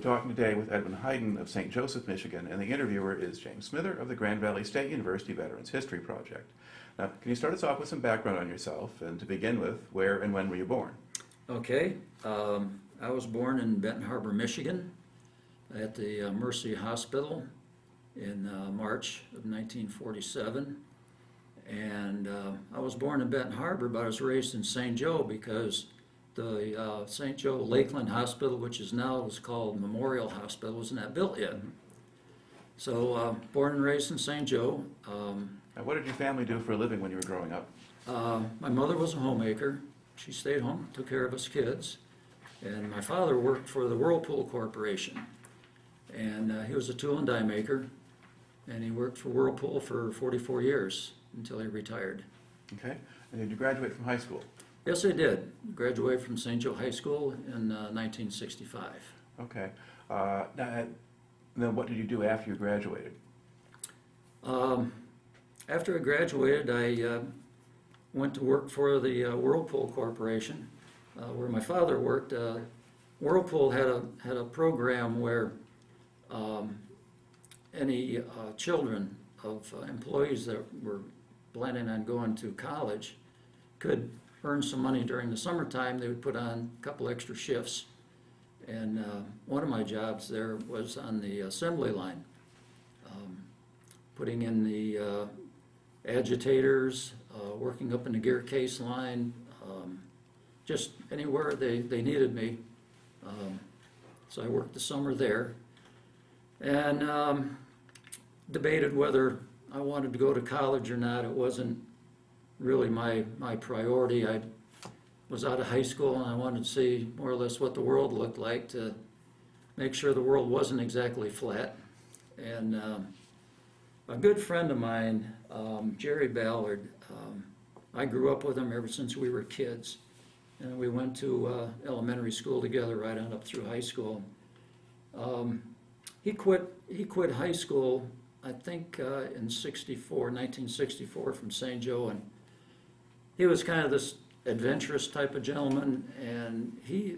talking today with Edwin Heiden of St. Joseph, Michigan, and the interviewer is James Smither of the Grand Valley State University Veterans History Project. Now, can you start us off with some background on yourself, and to begin with, where and when were you born? Okay, I was born in Benton Harbor, Michigan, at the Mercy Hospital in March of 1947. And I was born in Benton Harbor, but I was raised in St. Joe because the St. Joe Lakeland Hospital, which is now is called Memorial Hospital, wasn't that built yet. So born and raised in St. Joe. Now, what did your family do for a living when you were growing up? My mother was a homemaker. She stayed home, took care of us kids. And my father worked for the Whirlpool Corporation. And he was a tool and die maker. And he worked for Whirlpool for 44 years until he retired. Okay. And did you graduate from high school? Yes, I did. Graduated from St. Joe High School in 1965. Okay. Then what did you do after you graduated? After I graduated, I went to work for the Whirlpool Corporation, where my father worked. Whirlpool had a program where any children of employees that were planning on going to college could earn some money during the summertime. They would put on a couple extra shifts. And one of my jobs there was on the assembly line, putting in the agitators, working up in the gear case line, just anywhere they needed me. So I worked the summer there and debated whether I wanted to go to college or not. It wasn't really my priority. I was out of high school and I wanted to see more or less what the world looked like, to make sure the world wasn't exactly flat. And a good friend of mine, Jerry Ballard, I grew up with him ever since we were kids. And we went to elementary school together right on up through high school. He quit high school, I think, in 1964 from St. Joe, and he was kind of this adventurous type of gentleman, and he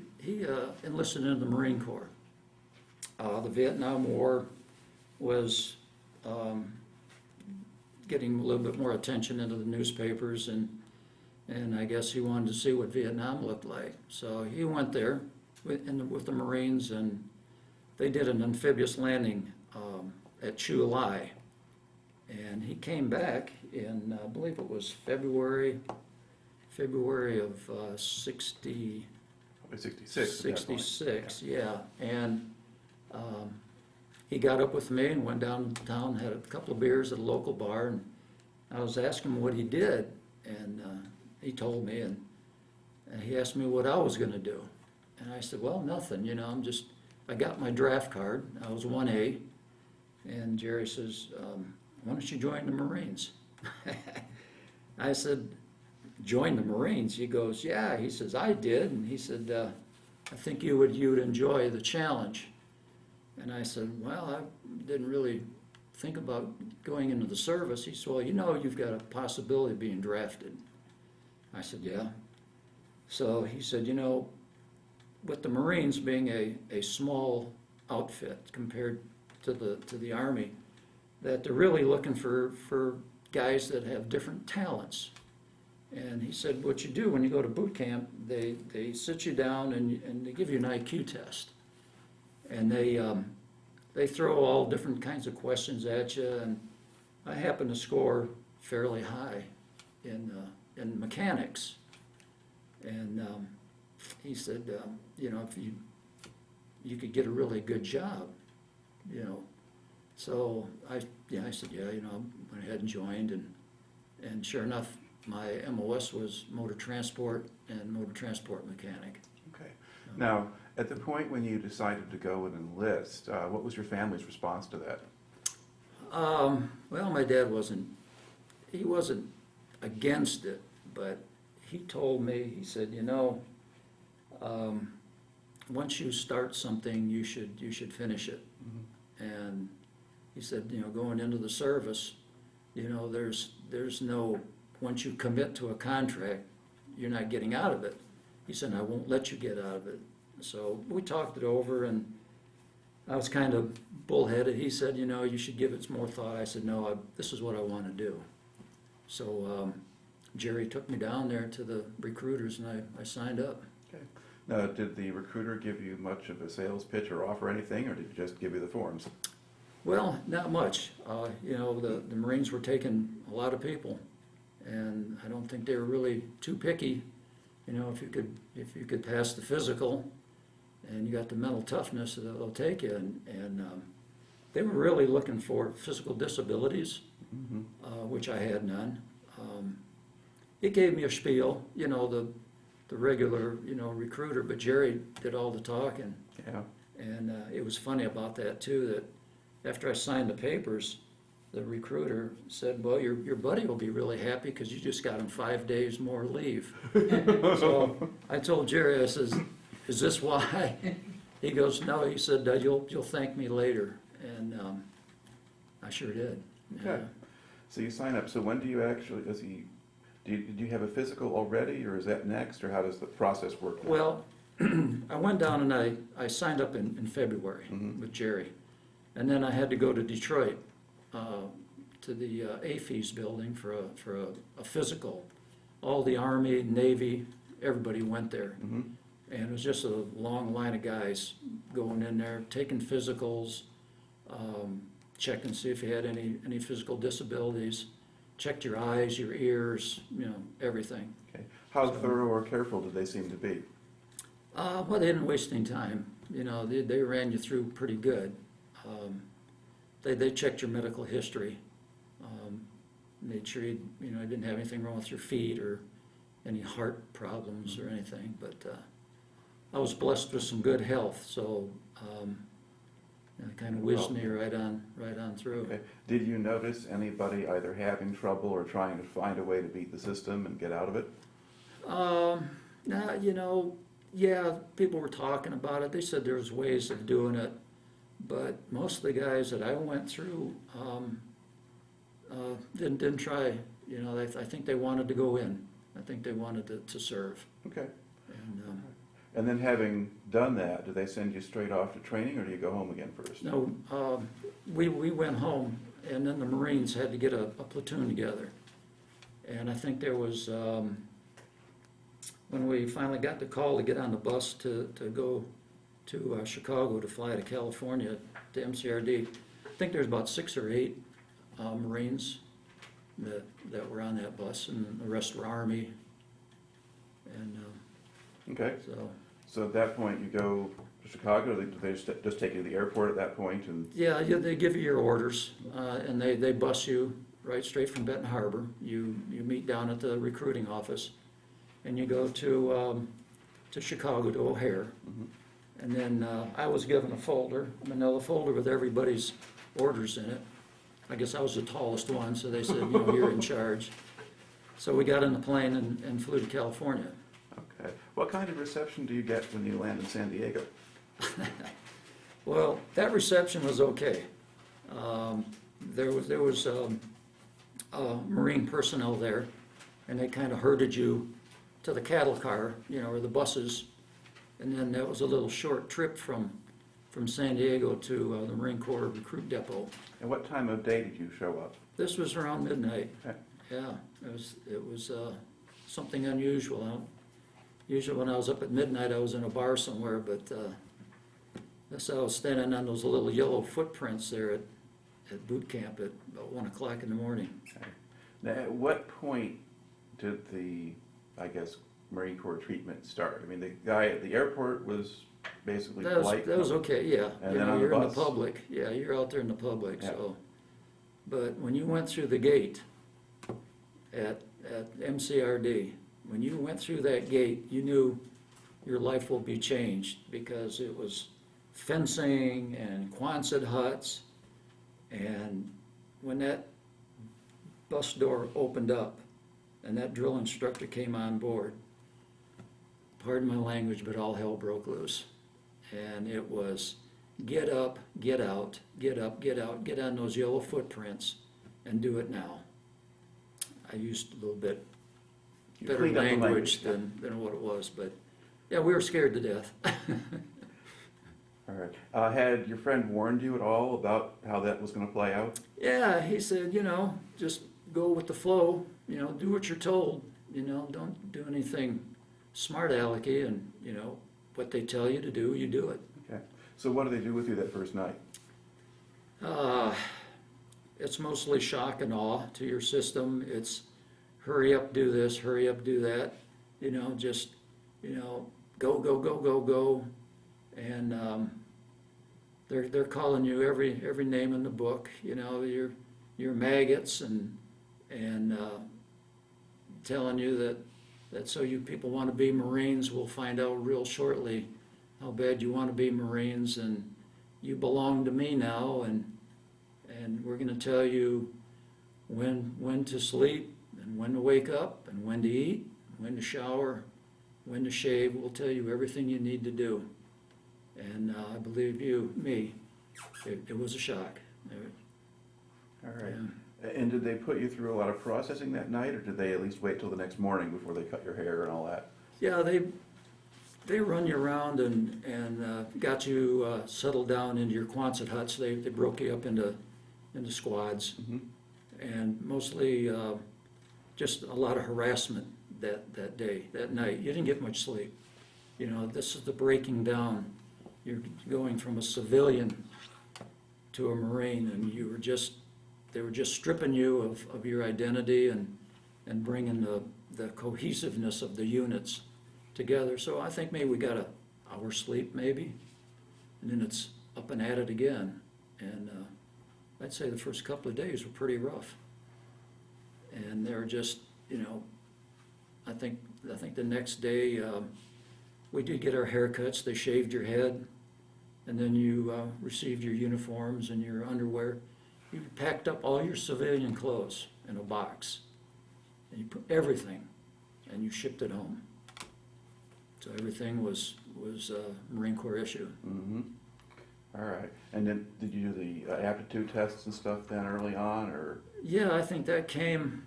enlisted into the Marine Corps. The Vietnam War was getting a little bit more attention into the newspapers, and I guess he wanted to see what Vietnam looked like. So he went there with the Marines, and they did an amphibious landing at Chu Lai. And he came back in, I believe it was February of 66. 66, yeah. And he got up with me and went downtown, had a couple of beers at a local bar, and I was asking him what he did, and he told me, and he asked me what I was going to do. And I said, well, nothing, I got my draft card. I was 1A, and Jerry says, why don't you join the Marines? I said, join the Marines? He goes, yeah. He says, I did. And he said, I think you would enjoy the challenge. And I said, well, I didn't really think about going into the service. He said, well, you've got a possibility of being drafted. I said, yeah. So he said, with the Marines being a small outfit compared to the Army, that they're really looking for guys that have different talents. And he said, what you do when you go to boot camp, they sit you down and they give you an IQ test. And they throw all different kinds of questions at you, and I happen to score fairly high in mechanics. And he said, if you could get a really good job, So I said, yeah, went ahead and joined, and sure enough, my MOS was motor transport and motor transport mechanic. Okay. Now, at the point when you decided to go and enlist, what was your family's response to that? Well, my dad wasn't against it, but he told me, he said, once you start something, you should finish it. Mm-hmm. And he said, going into the service, there's no, once you commit to a contract, you're not getting out of it. He said, I won't let you get out of it. So we talked it over, and I was kind of bullheaded. He said, you know, you should give it some more thought. I said, no, this is what I want to do. So Jerry took me down there to the recruiters, and I signed up. Okay. Now, did the recruiter give you much of a sales pitch or offer anything, or did he just give you the forms? Well, not much. You know, the Marines were taking a lot of people, and I don't think they were really too picky. You know, if you could pass the physical, and you got the mental toughness, they'll take you. And they were really looking for physical disabilities, Mm-hmm. which I had none. It gave me a spiel, you know, the regular, you know, recruiter, but Jerry did all the talking. Yeah. And it was funny about that too, that after I signed the papers, the recruiter said, well, your buddy will be really happy because you just got him 5 days more leave. So I told Jerry, I says, is this why? He goes, no, he said, you'll thank me later. And I sure did. Okay. So you sign up. So when do you actually, did you have a physical already, or is that next, or how does the process work now? Well, I went down and I signed up in February Mhm. with Jerry. And then I had to go to Detroit, to the AFES building for a physical. All the Army, Navy, everybody went there. Mm-hmm. And it was just a long line of guys going in there, taking physicals, checking to see if you had any physical disabilities, checked your eyes, your ears, you know, everything. Okay. How thorough or careful did they seem to be? Well, they didn't waste any time. You know, they ran you through pretty good. They checked your medical history, made sure you didn't have anything wrong with your feet or any heart problems or anything. But I was blessed with some good health, so it kind of whizzed me right on through. Okay. Did you notice anybody either having trouble or trying to find a way to beat the system and get out of it? Now, you know, yeah, people were talking about it. They said there was ways of doing it, but most of the guys that I went through didn't try. You know, I think they wanted to go in. I think they wanted to serve. Okay. And And then having done that, do they send you straight off to training, or do you go home again first? no, we went home, and then the Marines had to get a platoon together. And I think there was, when we finally got the call to get on the bus to go to Chicago to fly to California to MCRD, I think there's about 6 or 8 Marines that were on that bus, and the rest were Army. And Okay. So at that point, you go to Chicago. Do they just take you to the airport at that point? And yeah, they give you your orders, and they bus you right straight from Benton Harbor. You meet down at the recruiting office, and you go to Chicago, to O'Hare. Mhm. And then I was given a manila folder with everybody's orders in it. I guess I was the tallest one, so they said, you know, you're in charge. So we got in the plane and flew to California. okay, what kind of reception do you get when you land in San Diego? Well, that reception was okay. There was Marine personnel there, and they kind of herded you to the cattle car, you know, or the buses, and then that was a little short trip from San Diego to the Marine Corps Recruit Depot. And what time of day did you show up? This was around midnight. Okay. Yeah, it was something unusual. Usually when I was up at midnight, I was in a bar somewhere, but that's how I was standing on those little yellow footprints there at boot camp at about 1 o'clock in the morning. Okay. Now, at what point did the, I guess, Marine Corps treatment start? I mean, the guy at the airport was basically polite. That was okay, yeah. And You then know, on the you're in bus? the public. Yeah, you're out there in the public, Yeah. so. But when you went through the gate at MCRD, when you went through that gate, you knew your life will be changed, because it was fencing and Quonset huts. And when that bus door opened up and that drill instructor came on board, pardon my language, but all hell broke loose. And it was get up, get out, get up, get out, get on those yellow footprints and do it now. I used a little bit You better cleaned up the language than what it was, but yeah, we were scared to death. All All right. Had your friend warned you at all about how that was going to play out? Yeah, he said, just go with the flow, do what you're told, don't do anything smart alecky, and, what they tell you to do, you do it. Okay. So what do they do with you that first night? It's mostly shock and awe to your system. It's hurry up, do this, hurry up, do that, just, go, go, go, go, go. And they're calling you every name in the book, your maggots, and telling you that so you people want to be Marines. We'll find out real shortly how bad you want to be Marines, and you belong to me now, and we're going to tell you when to sleep, and when to wake up, and when to eat, when to shower, when to shave. We'll tell you everything you need to do. And I believe me, it was a shock. All right. And did they put you through a lot of processing that night, or did they at least wait till the next morning before they cut your hair and all that? Yeah, they run you around and got you settled down into your Quonset huts. They broke you up into squads, Mm-hmm. and mostly just a lot of harassment that day, that night. You didn't get much sleep. This is the breaking down. You're going from a civilian to a Marine, and they were just stripping you of your identity and bringing the cohesiveness of the units together. So I think maybe we got an hour's sleep maybe, and then it's up and at it again. And I'd say the first couple of days were pretty rough. And they were just, I think the next day we did get our haircuts. They shaved your head, and then you received your uniforms and your underwear. You packed up all your civilian clothes in a box, and you put everything, and you shipped it home. So everything was Marine Corps issue. Mm-hmm. All right. And then did you do the aptitude tests and stuff then early on, or? Yeah, I think that came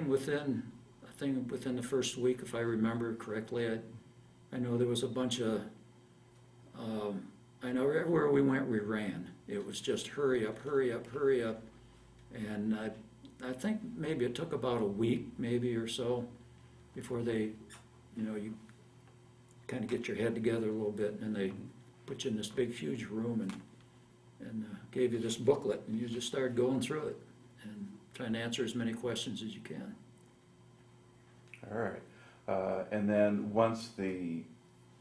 within the first week, if I remember correctly. I know there was a bunch of, I know everywhere we went, we ran. It was just hurry up, hurry up, hurry up. And I think maybe it took about a week, maybe or so, before they, you kind of get your head together a little bit, and they put you in this big, huge room and gave you this booklet, and you just started going through it and trying to answer as many questions as you can. All right. And then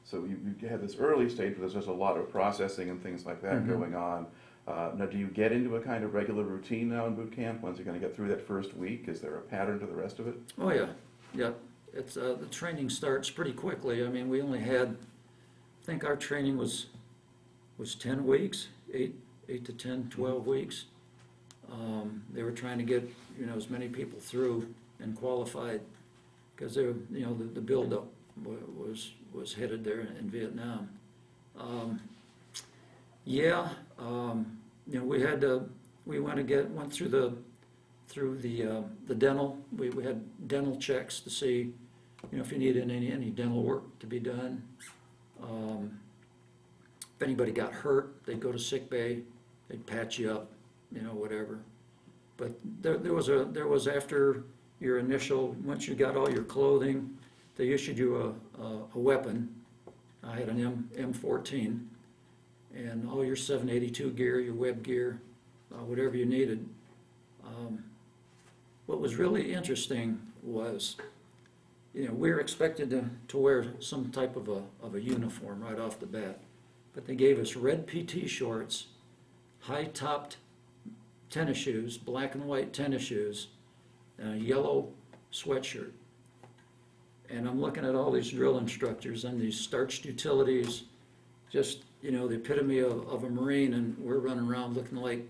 so you have this early stage where there's just a lot of processing and things like that Mm-hmm. going on. Now, do you get into a kind of regular routine now in boot camp once you're going to get through that first week? Is there a pattern to the rest of it? Oh yeah, yeah. It's the training starts pretty quickly. I mean, we only had, I think our training was 10 weeks, 8 to 10, 12 weeks. They were trying to get as many people through and qualified, because they were, the buildup was headed there in Vietnam. We went through the dental. We had dental checks to see, if you needed any dental work to be done. If anybody got hurt, they'd go to sick bay, they'd patch you up, whatever. But there was after your initial, once you got all your clothing, they issued you a weapon. I had an M14, and all your 782 gear, your web gear, whatever you needed. What was really interesting was, we were expected to wear some type of a uniform right off the bat, but they gave us red PT shorts, high-topped tennis shoes, black and white tennis shoes, and a yellow sweatshirt. And I'm looking at all these drill instructors and these starched utilities, just, the epitome of a Marine, and we're running around looking like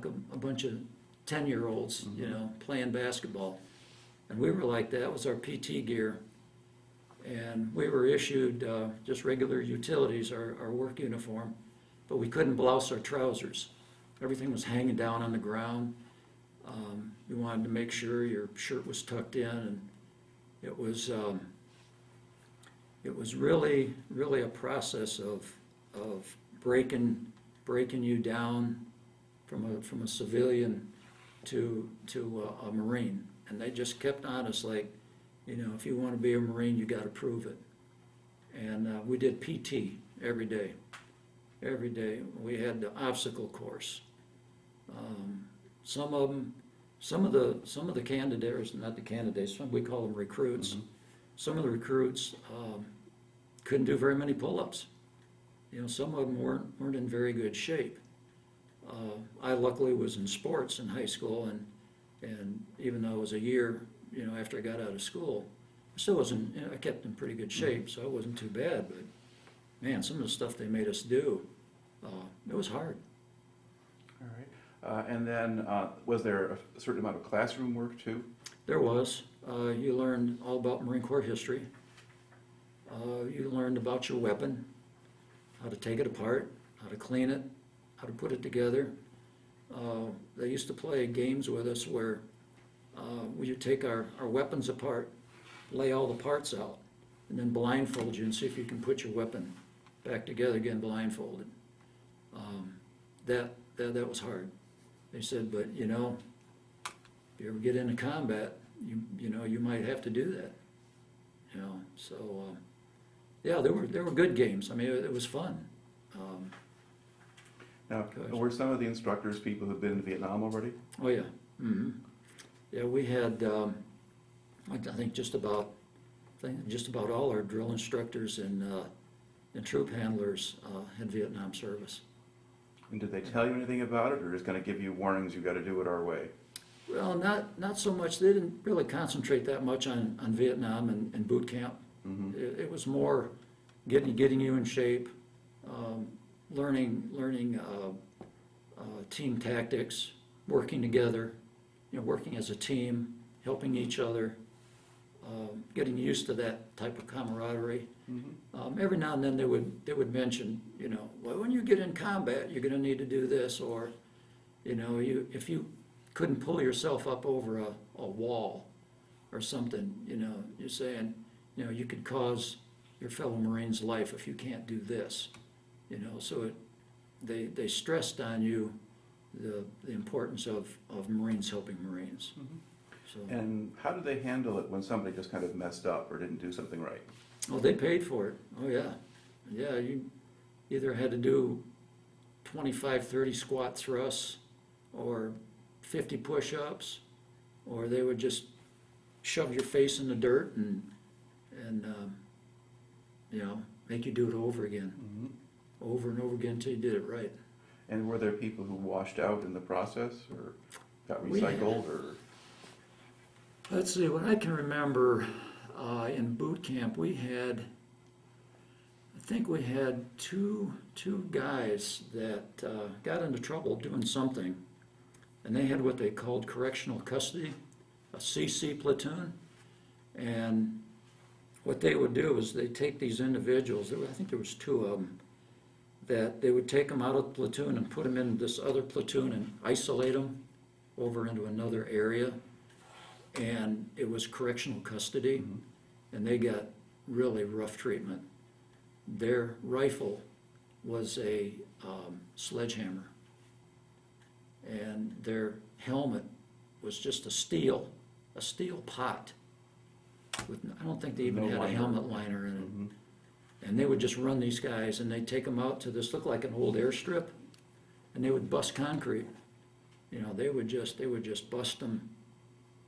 a bunch of 10-year-olds, Mm-hmm. Playing basketball. And we were like that. Was our PT gear. And we were issued just regular utilities, our work uniform, but we couldn't blouse our trousers. Everything was hanging down on the ground. You wanted to make sure your shirt was tucked in, and it was really a process of breaking you down from a civilian to a Marine. And they just kept on us like, if you want to be a Marine, you got to prove it. And we did PT every day. Every day. We had the obstacle course. Some of the candidates, not the candidates, we call them recruits. Mm-hmm. Some of the recruits couldn't do very many pull-ups. Some of them weren't in very good shape. I luckily was in sports in high school, and even though it was a year, after I got out of school, I still wasn't. I kept in pretty good shape, so it wasn't too bad. But man, some of the stuff they made us do, it was hard. All right. And then, was there a certain amount of classroom work too? There was. You learned all about Marine Corps history. You learned about your weapon, how to take it apart, how to clean it, how to put it together. They used to play games with us where we would take our weapons apart, lay all the parts out, and then blindfold you and see if you can put your weapon back together again blindfolded. That was hard. They said, but if you ever get into combat, you might have to do that. So yeah, there were good games. I mean, it was fun. Now, were some of the instructors people who've been in Vietnam already? Oh yeah. Mm-hmm. Yeah, we had I think just about all our drill instructors and troop handlers had Vietnam service. And did they tell you anything about it, or just kind of give you warnings, you got to do it our way? Well, not so much. They didn't really concentrate that much on Vietnam and boot camp. Mm-hmm. It was more getting you in shape, learning team tactics, working together, working as a team, helping each other, getting used to that type of camaraderie. Mm-hmm. Every now and then they would mention, well, when you get in combat, you're going to need to do this, or, if you couldn't pull yourself up over a wall or something, you're saying, you could cause your fellow Marine's life if you can't do this, so they stressed on you the importance of Marines helping Marines. Mm-hmm. So, and how did they handle it when somebody just kind of messed up or didn't do something right? Oh, they paid for it. Oh yeah. Yeah, you either had to do 25, 30 squat thrusts or 50 push-ups, or they would just shove your face in the dirt and make you do it over again. Mm-hmm. Over and over again until you did it right. And were there people who washed out in the process or got recycled? Or let's see, what I can remember in boot camp, I think we had two guys that got into trouble doing something, and they had what they called correctional custody, a CC platoon, and what they would do is they take these individuals, I think there was two of them, that they would take them out of the platoon and put them in this other platoon and isolate them over into another area, and it was correctional custody. Mm-hmm. And they got really rough treatment. Their rifle was a sledgehammer, and their helmet was just a steel pot. I don't think they even had a helmet liner in it. Mm-hmm. And they would just run these guys, and they'd take them out to this, looked like an old airstrip, and they would bust concrete. They would just bust them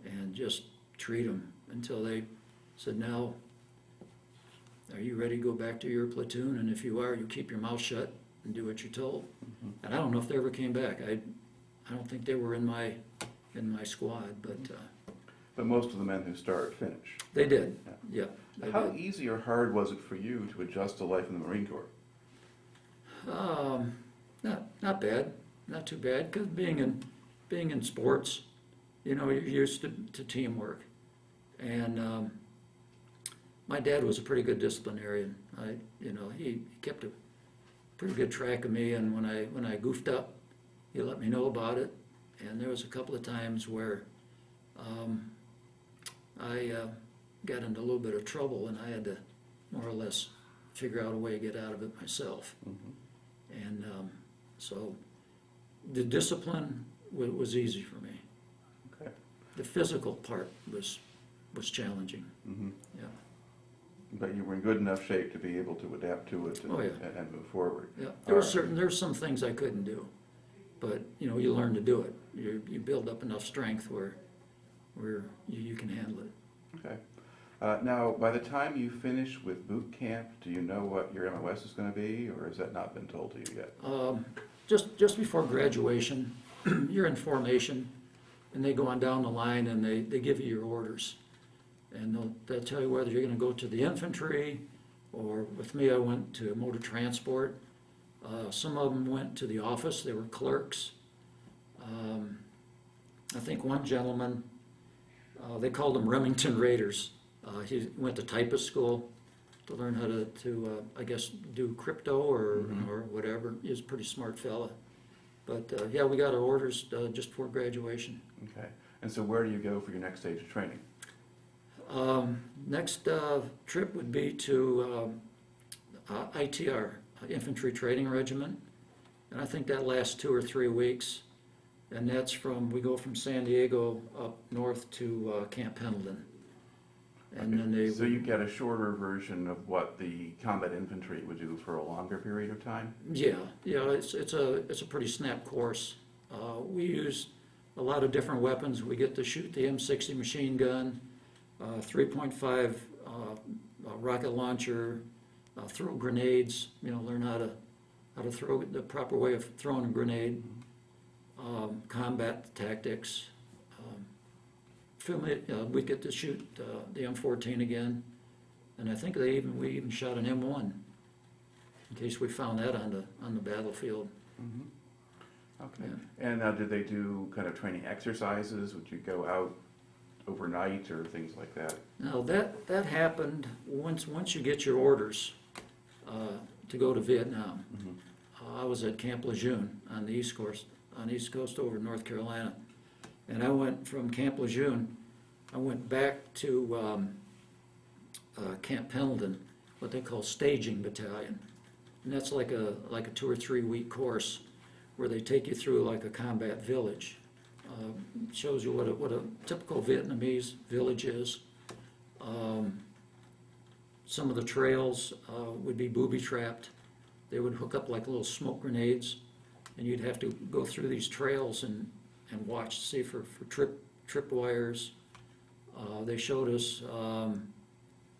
and just treat them until they said, now, are you ready to go back to your platoon? And if you are, you keep your mouth shut and do what you're told. Mm-hmm. And I don't know if they ever came back. I don't think they were in my squad, but most of the men who start finish. They did. Yeah. How easy or hard was it for you to adjust to life in the Marine Corps? Not bad, not too bad. Because being in sports, you're used to teamwork, and my dad was a pretty good disciplinarian. He kept a pretty good track of me, and when I goofed up, he let me know about it. And there was a couple of times where I got into a little bit of trouble, and I had to more or less figure out a way to get out of it myself. Mm-hmm. And so the discipline was easy for me. Okay. The physical part was challenging. Hmm. Yeah. But you were in good enough shape to be able to adapt to it and, Oh, yeah. and move forward. Yeah. All There's some things I couldn't do, but you know, you learn to do it. You build up enough strength where you can handle it. Okay. Now, by the time you finish with boot camp, do you know what your MOS is going to be, or has that not been told to you yet? Just before graduation, you're in formation, and they go on down the line and they give you your orders. And they'll tell you whether you're going to go to the infantry, or with me, I went to motor transport. Some of them went to the office, they were clerks. I think one gentleman, they called him Remington Raiders. He went to typist school to learn how to I guess, do crypto or whatever. He was a pretty smart fella. But yeah, we got our orders just before graduation. Okay. And so where do you go for your next stage of training? Next trip would be to ITR, Infantry Training Regiment, and I think that lasts 2 or 3 weeks, and that's we go from San Diego up north to Camp Pendleton, and then So you get a shorter version of what the combat infantry would do for a longer period of time? yeah, it's a pretty snap course. We use a lot of different weapons. We get to shoot the M60 machine gun, 3.5 rocket launcher, throw grenades, learn how to throw the proper way of throwing a grenade, combat tactics. We get to shoot the M14 again, and I think we even shot an M1 in case we found that on the battlefield. Mm-hmm. Okay. Yeah. And now, did they do kind of training exercises? Would you go out overnight or things like that? Now that happened once you get your orders to go to Vietnam. Mm-hmm. I was at Camp Lejeune on the East Coast over in North Carolina, and I went from Camp Lejeune. I went back to Camp Pendleton, what they call Staging Battalion, and that's like a 2 or 3 week course where they take you through like a combat village. Shows you what a typical Vietnamese village is. Some of the trails would be booby trapped. They would hook up like little smoke grenades, and you'd have to go through these trails and watch to see for trip wires. They showed us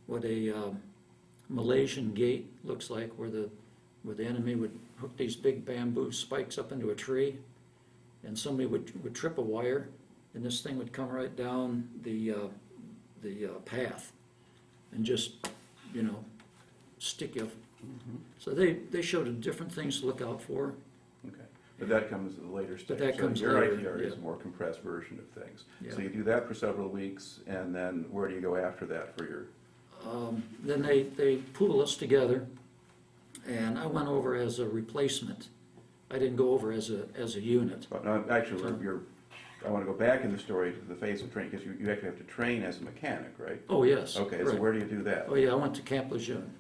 what a Malaysian gate looks like, where the enemy would hook these big bamboo spikes up into a tree, and somebody would trip a wire, and this thing would come right down the path and just, stick you. Mm-hmm. So they showed different things to look out for. Okay. But that comes at a later stage. That So comes your later, ITR is yeah. a more compressed version of things. Yeah. So you do that for several weeks, and then where do you go after that for your... Then they pool us together, and I went over as a replacement. I didn't go over as a unit. But no, actually, I want to go back in the story to the phase of training, because you actually have to train as a mechanic, right? Oh, yes. Okay, right. so where do you do that? Oh, yeah, I went to Camp Lejeune,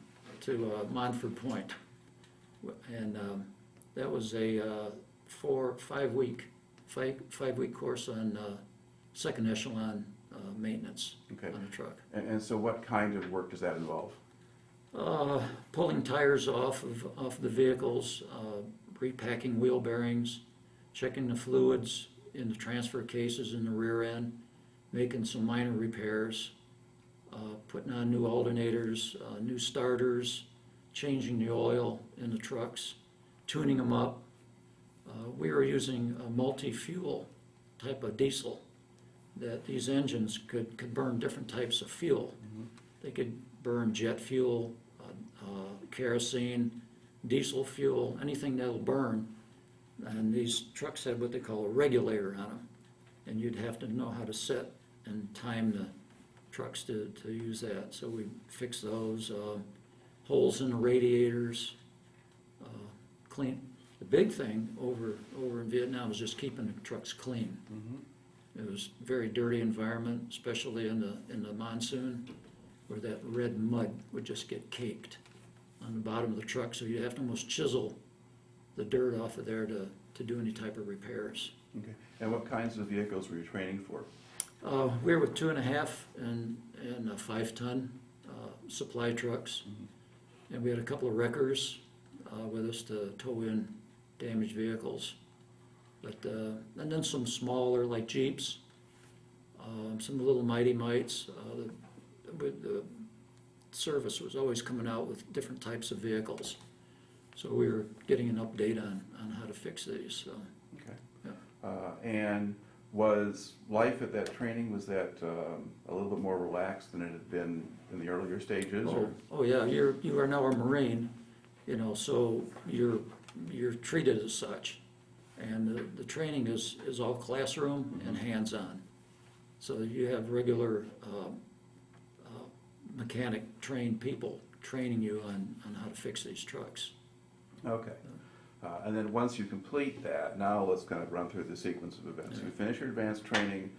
to Montford Point, and that was a 5-week course on second echelon maintenance Okay. on the truck. And so what kind of work does that involve? Pulling tires off the vehicles, repacking wheel bearings, checking the fluids in the transfer cases in the rear end, making some minor repairs, putting on new alternators, new starters, changing the oil in the trucks, tuning them up. We were using a multi-fuel type of diesel, that these engines could burn different types of fuel. Mm-hmm. They could burn jet fuel, kerosene, diesel fuel, anything that'll burn. And these trucks had what they call a regulator on them, and you'd have to know how to set and time the trucks to use that. So we fixed those, holes in the radiators, clean. The big thing over in Vietnam was just keeping the trucks clean. Mm-hmm. It was a very dirty environment, especially in the monsoon, where that red mud would just get caked on the bottom of the truck, so you'd have to almost chisel the dirt off of there to do any type of repairs. Okay. And what kinds of vehicles were you training for? We were with 2.5 and 5-ton supply trucks. And we had a couple of wreckers with us to tow in damaged vehicles. But, and then some smaller, like Jeeps, some little Mighty Mites. The service was always coming out with different types of vehicles. So we were getting an update on how to fix these, so. Okay. Yeah. And was life at that training, was that a little bit more relaxed than it had been in the earlier stages? Oh yeah, you are now a Marine, you know, so you're treated as such. And the training is all classroom and hands-on. So you have regular mechanic trained people training you on how to fix these trucks. Okay. And then once you complete that, now let's kind of run through the sequence of events. Yeah. You finish your advanced training,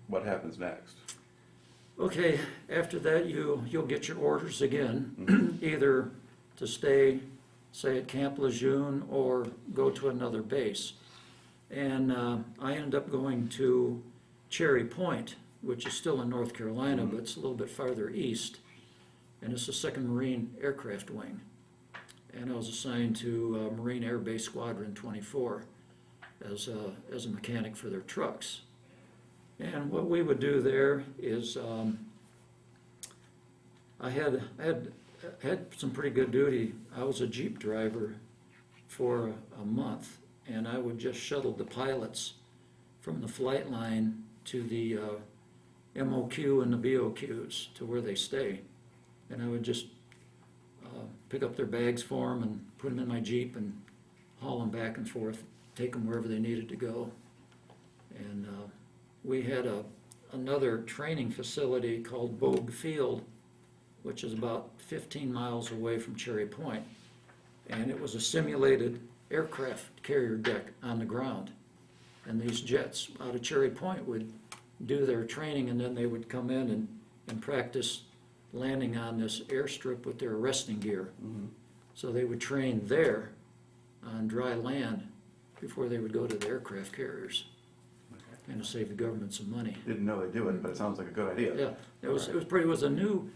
what happens next? Okay, after that you'll get your orders again, either to stay, say, at Camp Lejeune or go to another base. And I ended up going to Cherry Point, which is still in North Carolina, but it's a little bit farther east. And it's the 2nd Marine Aircraft Wing. And I was assigned to Marine Air Base Squadron 24 as a mechanic for their trucks. And what we would do there is I had some pretty good duty. I was a Jeep driver for a month, and I would just shuttle the pilots from the flight line to the MOQ and the BOQs to where they stay. And I would just pick up their bags for them and put them in my Jeep and haul them back and forth, take them wherever they needed to go. And we had another training facility called Bogue Field, which is about 15 miles away from Cherry Point. And it was a simulated aircraft carrier deck on the ground. And these jets out of Cherry Point would do their training, and then they would come in and practice landing on this airstrip with their arresting gear. So they would train there on dry land before they would go to the aircraft carriers, and to save the government some money. Didn't know they do it, but it sounds like a good idea. Yeah, it was a new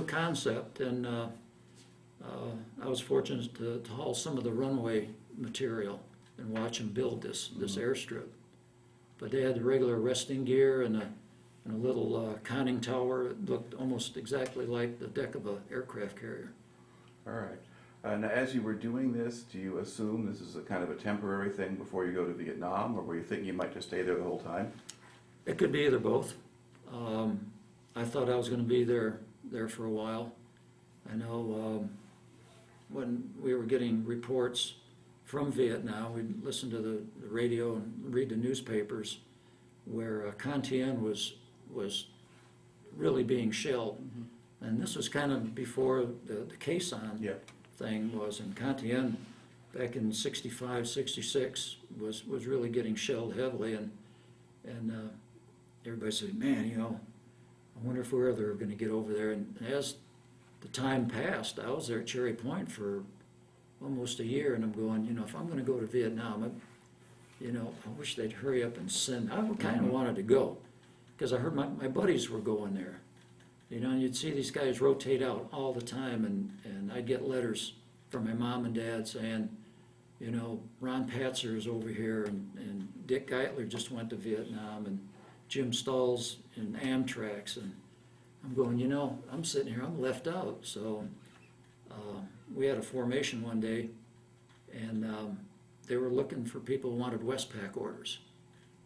concept, and I was fortunate to haul some of the runway material and watch them build this airstrip. But they had the regular arresting gear and a little conning tower. It looked almost exactly like the deck of an aircraft carrier. All right. Now, as you were doing this, do you assume this is a kind of a temporary thing before you go to Vietnam, or were you thinking you might just stay there the whole time? It could be either both. I thought I was going to be there for a while. I know when we were getting reports from Vietnam, we'd listen to the radio and read the newspapers where Con Tien was really being shelled. And this was kind of before the Quezon thing was. And Con Tien, back in 65, 66, was really getting shelled heavily. And everybody said, man, you know, I wonder if we're ever going to get over there. And as the time passed, I was there at Cherry Point for almost a year, and I'm going, you know, if I'm going to go to Vietnam, I wish they'd hurry up and send. I kind of wanted to go, because I heard my buddies were going there. You know, and you'd see these guys rotate out all the time, and I'd get letters from my mom and dad saying, you know, Ron Patzer is over here, and Dick Geitler just went to Vietnam, and Jim Stahls in Amtrak's, and I'm going, you know, I'm sitting here, I'm left out. So we had a formation one day, and they were looking for people who wanted Westpac orders.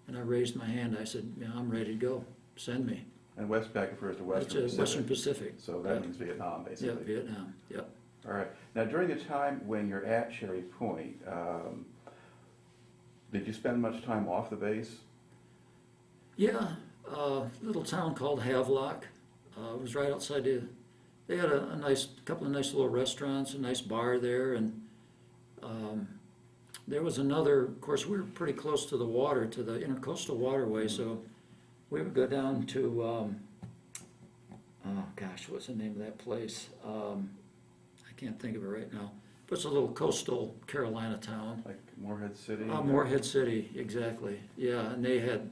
And I raised my hand, I said, yeah, I'm ready to go, send me. And Westpac refers to Western Pacific. Western Pacific. So that means Vietnam, basically. Yeah, Vietnam, yep. All right. Now, during the time when you're at Cherry Point, did you spend much time off the base? Yeah, a little town called Havelock. It was right outside they had a couple of nice little restaurants, a nice bar there, and there was another, of course, we were pretty close to the water, to the Intercoastal Waterway, so we would go down to, oh gosh, what's the name of that place? I can't think of it right now. It's a little coastal Carolina town. Like Morehead City? Morehead City, exactly. Yeah, and they had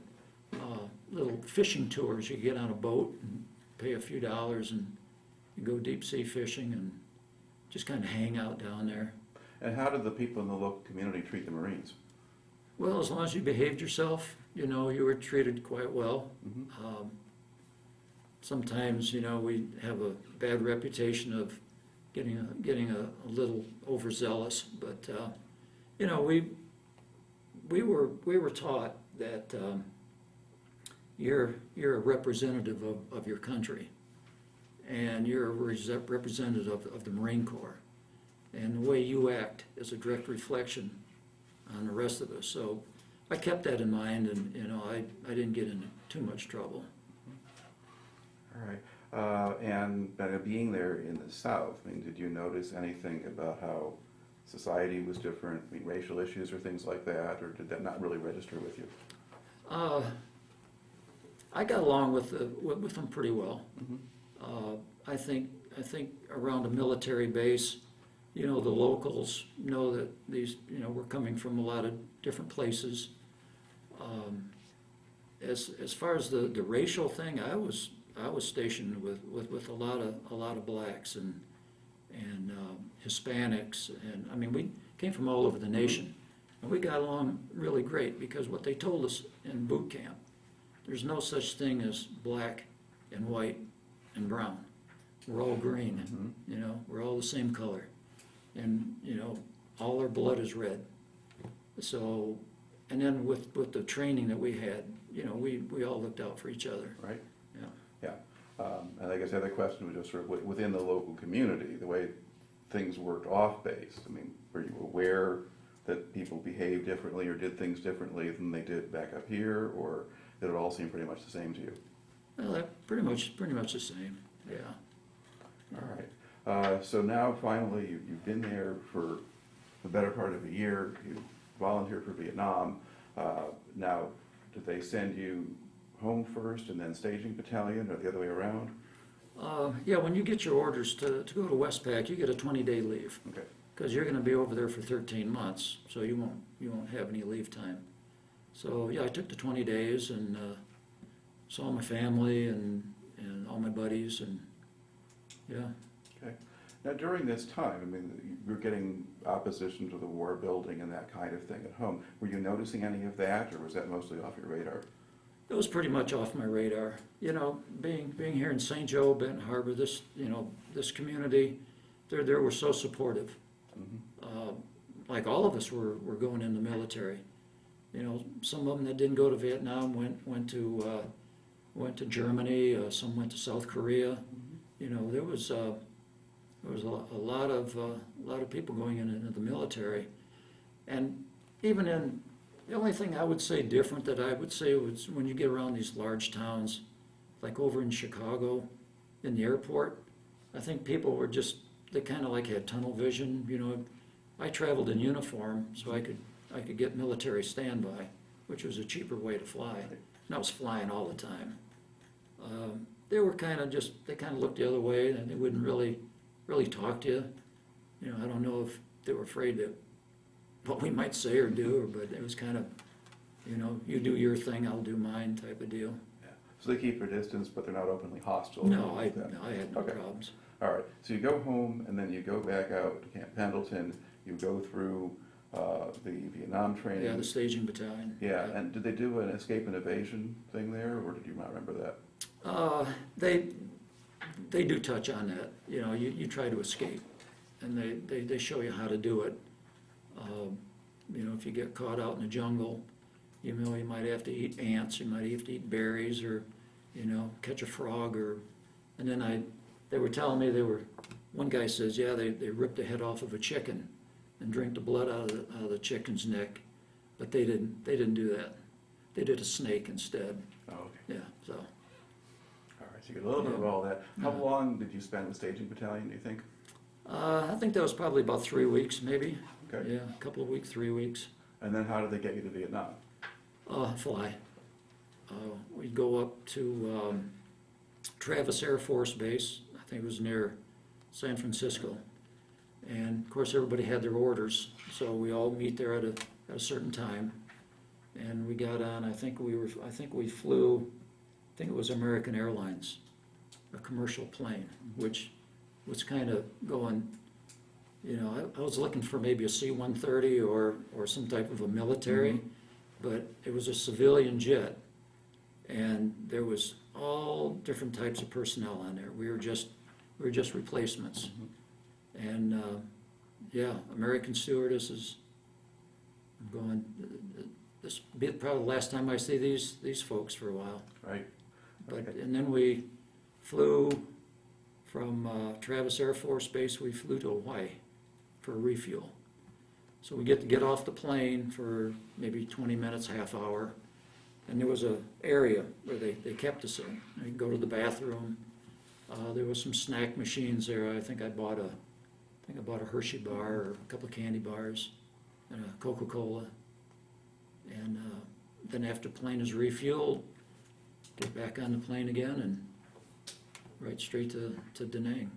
little fishing tours. You get on a boat and pay a few dollars and you go deep sea fishing and just kind of hang out down there. And how did the people in the local community treat the Marines? Well, as long as you behaved yourself, you were treated quite well. Mm-hmm. Sometimes, we have a bad reputation of getting a little overzealous, but we were taught that you're a representative of your country, and you're a representative of the Marine Corps, and the way you act is a direct reflection on the rest of us. So I kept that in mind, and I didn't get into too much trouble. All right. And being there in the South, I mean, did you notice anything about how society was different? I mean, racial issues or things like that, or did that not really register with you? I got along with them pretty well. Mm-hmm. I think around a military base, the locals know that these, we're coming from a lot of different places. As far as the racial thing, I was stationed with a lot of blacks and Hispanics, and I mean we came from all over the nation, and we got along really great because what they told us in boot camp, there's no such thing as black and white and brown. We're all green, Mm-hmm. We're all the same color, and all our blood is red. So, and then with the training that we had, we all looked out for each other. Right. Yeah. Yeah. And I guess the other question was just sort of within the local community, the way things worked off base. I mean, were you aware that people behaved differently or did things differently than they did back up here, or did it all seem pretty much the same to you? Well, pretty much the same. Yeah. All right. So now finally you've been there for the better part of a year. You volunteered for Vietnam. Now, did they send you home first and then staging battalion, or the other way around? Yeah, when you get your orders to go to Westpac, you get a 20-day leave. Okay. Because you're going to be over there for 13 months, so you won't have any leave time. So yeah, I took the 20 days and saw my family and all my buddies, and yeah. Okay. Now during this time, I mean, you're getting opposition to the war building and that kind of thing at home. Were you noticing any of that, or was that mostly off your radar? It was pretty much off my radar. Being here in St. Joe, Benton Harbor, this community, they were so supportive. Mm-hmm. Like all of us were going in the military. Some of them that didn't go to Vietnam went to Germany. Some went to South Korea. Mm-hmm. There was a lot of people going into the military, and even in the only thing I would say different that I would say was when you get around these large towns, like over in Chicago, in the airport, I think people were they kind of like had tunnel vision. I traveled in uniform, so I could get military standby, which was a cheaper way to fly. And I was flying all the time. They were they kind of looked the other way, and they wouldn't really talk to you. I don't know if they were afraid that what we might say or do, but it was kind of, you do your thing, I'll do mine type of deal. Yeah. So they keep their distance, but they're not openly hostile. No, I had no problems. All right. So you go home, and then you go back out to Camp Pendleton. You go through the Vietnam training. Yeah, the staging battalion. Yeah. And did they do an escape and evasion thing there, or did you not remember that? They do touch on that. You try to escape, and they show you how to do it. If you get caught out in the jungle, you might have to eat ants, you might have to eat berries, or catch a frog, and then they were telling me one guy says, yeah, they ripped the head off of a chicken and drank the blood out of the chicken's neck, but they didn't do that. They did a snake instead. Oh, okay. Yeah, so. All right, so you get a little bit of all that. How long did you spend with staging battalion, do you think? I think that was probably about 3 weeks, maybe. Okay. Yeah, a couple of weeks, 3 weeks. And then how did they get you to Vietnam? Fly. We'd go up to Travis Air Force Base. I think it was near San Francisco. And of course, everybody had their orders, so we all meet there at a certain time. And we got on, I think we flew, I think it was American Airlines, a commercial plane, which was kind of going, you know, I was looking for maybe a C-130 or some type of a military, but it was a civilian jet. And there was all different types of personnel on there. We were just replacements. And yeah, American stewardesses. I'm going. This will be probably the last time I see these folks for a while. Right. But Okay. and then we flew from Travis Air Force Base. We flew to Hawaii for a refuel. So we get off the plane for maybe 20 minutes, half hour, and there was a area where they kept us in. You could go to the bathroom. There was some snack machines there. I think I bought a Hershey bar or a couple of candy bars and a Coca-Cola. And then after the plane is refueled, get back on the plane again and right straight to Da Nang.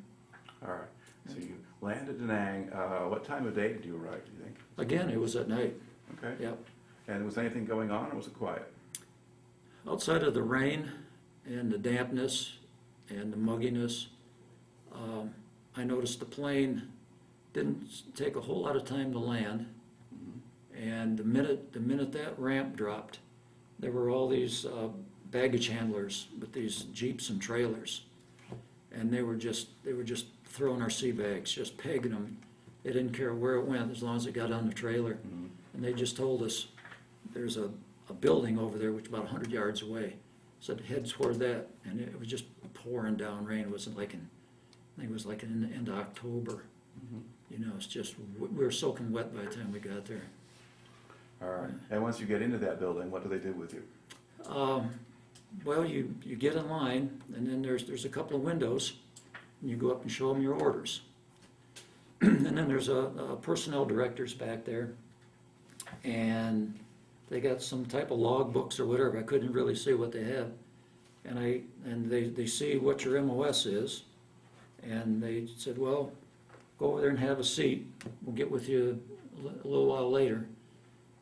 All right. So you landed in Da Nang. What time of day did you arrive, do you think? Again, it was at night. Okay. Yep. And was anything going on, or was it quiet? Outside of the rain and the dampness and the mugginess, I noticed the plane didn't take a whole lot of time to land. And the minute that ramp dropped, there were all these baggage handlers with these jeeps and trailers, and they were just throwing our sea bags, just pegging them. They didn't care where it went as long as it got on the trailer. And they just told us there's a building over there which is about 100 yards away. Said head toward that, and it was just pouring down rain. It wasn't like I think it was like in the end of October. You know, it's just we were soaking wet by the time we got there. All right. And once you get into that building, what do they do with you? Well, you get in line, and then there's a couple of windows, and you go up and show them your orders. And then there's a personnel directors back there, and they got some type of log books or whatever. I couldn't really see what they had. And they see what your MOS is, and they said, well, go over there and have a seat. We'll get with you a little while later.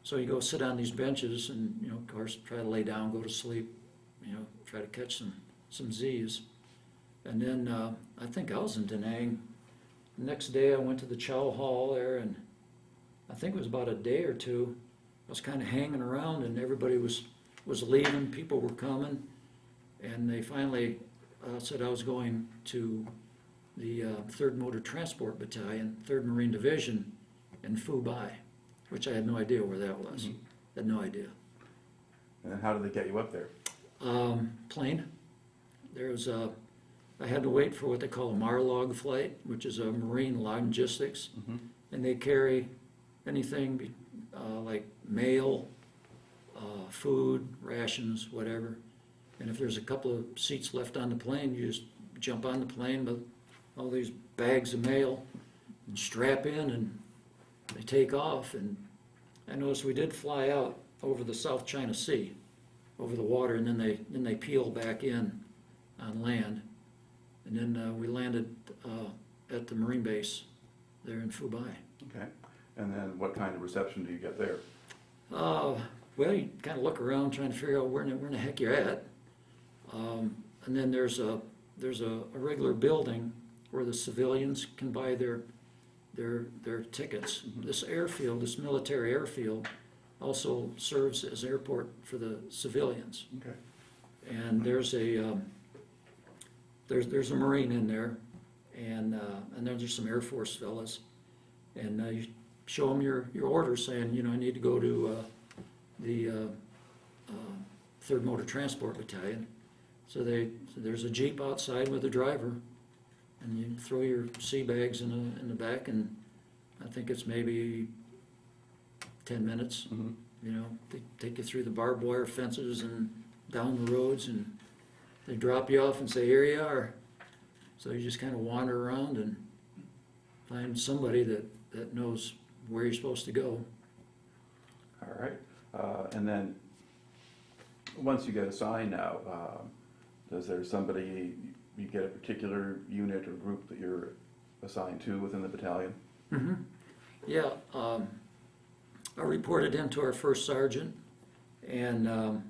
So you go sit on these benches and, you know, of course, try to lay down, go to sleep, you know, try to catch some Z's. And then I think I was in Da Nang. The next day I went to the Chow Hall there, and I think it was about a day or two. I was kind of hanging around, and everybody was leaving, people were coming, and they finally said I was going to the 3rd Motor Transport Battalion, 3rd Marine Division in Phu Bai, which I had no idea where that was. Had no idea. And then how did they get you up there? Plane. I had to wait for what they call a MARLOG flight, which is a Marine Logistics, and they carry anything like mail, food, rations, whatever. And if there's a couple of seats left on the plane, you just jump on the plane with all these bags of mail and strap in, and they take off. And I noticed we did fly out over the South China Sea, over the water, and then they peel back in on land. And then we landed at the Marine base there in Phu Bai. Okay. And then what kind of reception do you get there? Well, you kind of look around trying to figure out where in the heck you're at. And then there's a regular building where the civilians can buy their tickets. This airfield, this military airfield, also serves as airport for the civilians. Okay. And there's a Marine in there, and then there's some Air Force fellas, and you show them your order saying, you know, I need to go to the 3rd Motor Transport Battalion. So there's a Jeep outside with a driver, and you throw your sea bags in the back, and I think it's maybe 10 minutes. You know, they take you through the barbed wire fences and down the roads, and they drop you off and say, here you are. So you just kind of wander around and find somebody that knows where you're supposed to go. All right. And then once you get assigned now, does there somebody, you get a particular unit or group that you're assigned to within the battalion? Yeah, I reported into our first sergeant and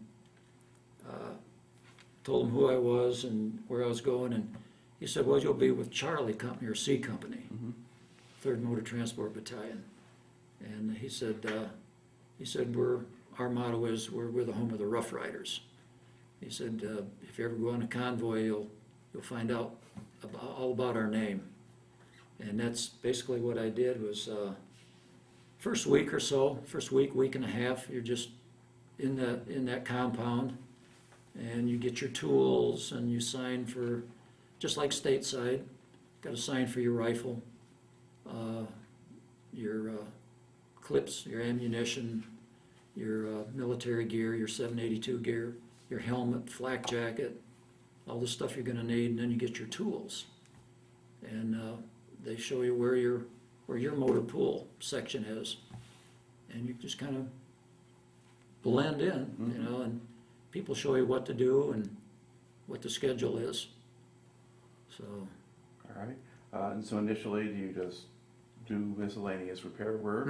told him who I was and where I was going, and he said, well, you'll be with Charlie Company or C Company, 3rd Motor Transport Battalion. And he said, our motto is we're the home of the Rough Riders. He said, if you ever go on a convoy, you'll find out all about our name. And that's basically what I did was, first week or so, week and a half, you're just in that compound, and you get your tools and you sign for, just like stateside, got to sign for your rifle, your clips, your ammunition, your military gear, your 782 gear, your helmet, flak jacket, all the stuff you're going to need, and then you get your tools. And they show you where your motor pool section is, and you just kind of blend in, you know, and people show you what to do and what the schedule is. So. All right. And so initially, do you just do miscellaneous repair work?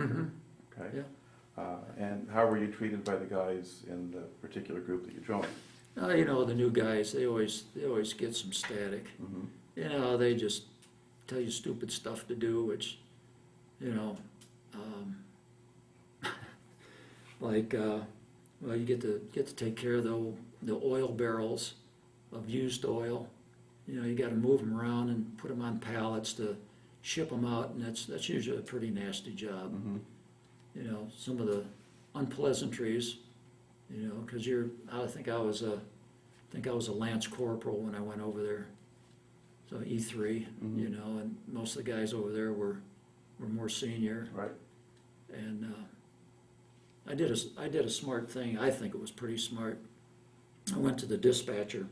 Okay. Yeah. And how were you treated by the guys in the particular group that you joined? You know, the new guys, they always get some static. You know, they just tell you stupid stuff to do, which, you know, like, well, you get to take care of the oil barrels of used oil. You know, you got to move them around and put them on pallets to ship them out, and that's usually a pretty nasty job. You know, some of the unpleasantries, you know, because I think I was a Lance Corporal when I went over there, so E3, you know, and most of the guys over there were more senior. Right. And I did a smart thing. I think it was pretty smart. I went to the dispatcher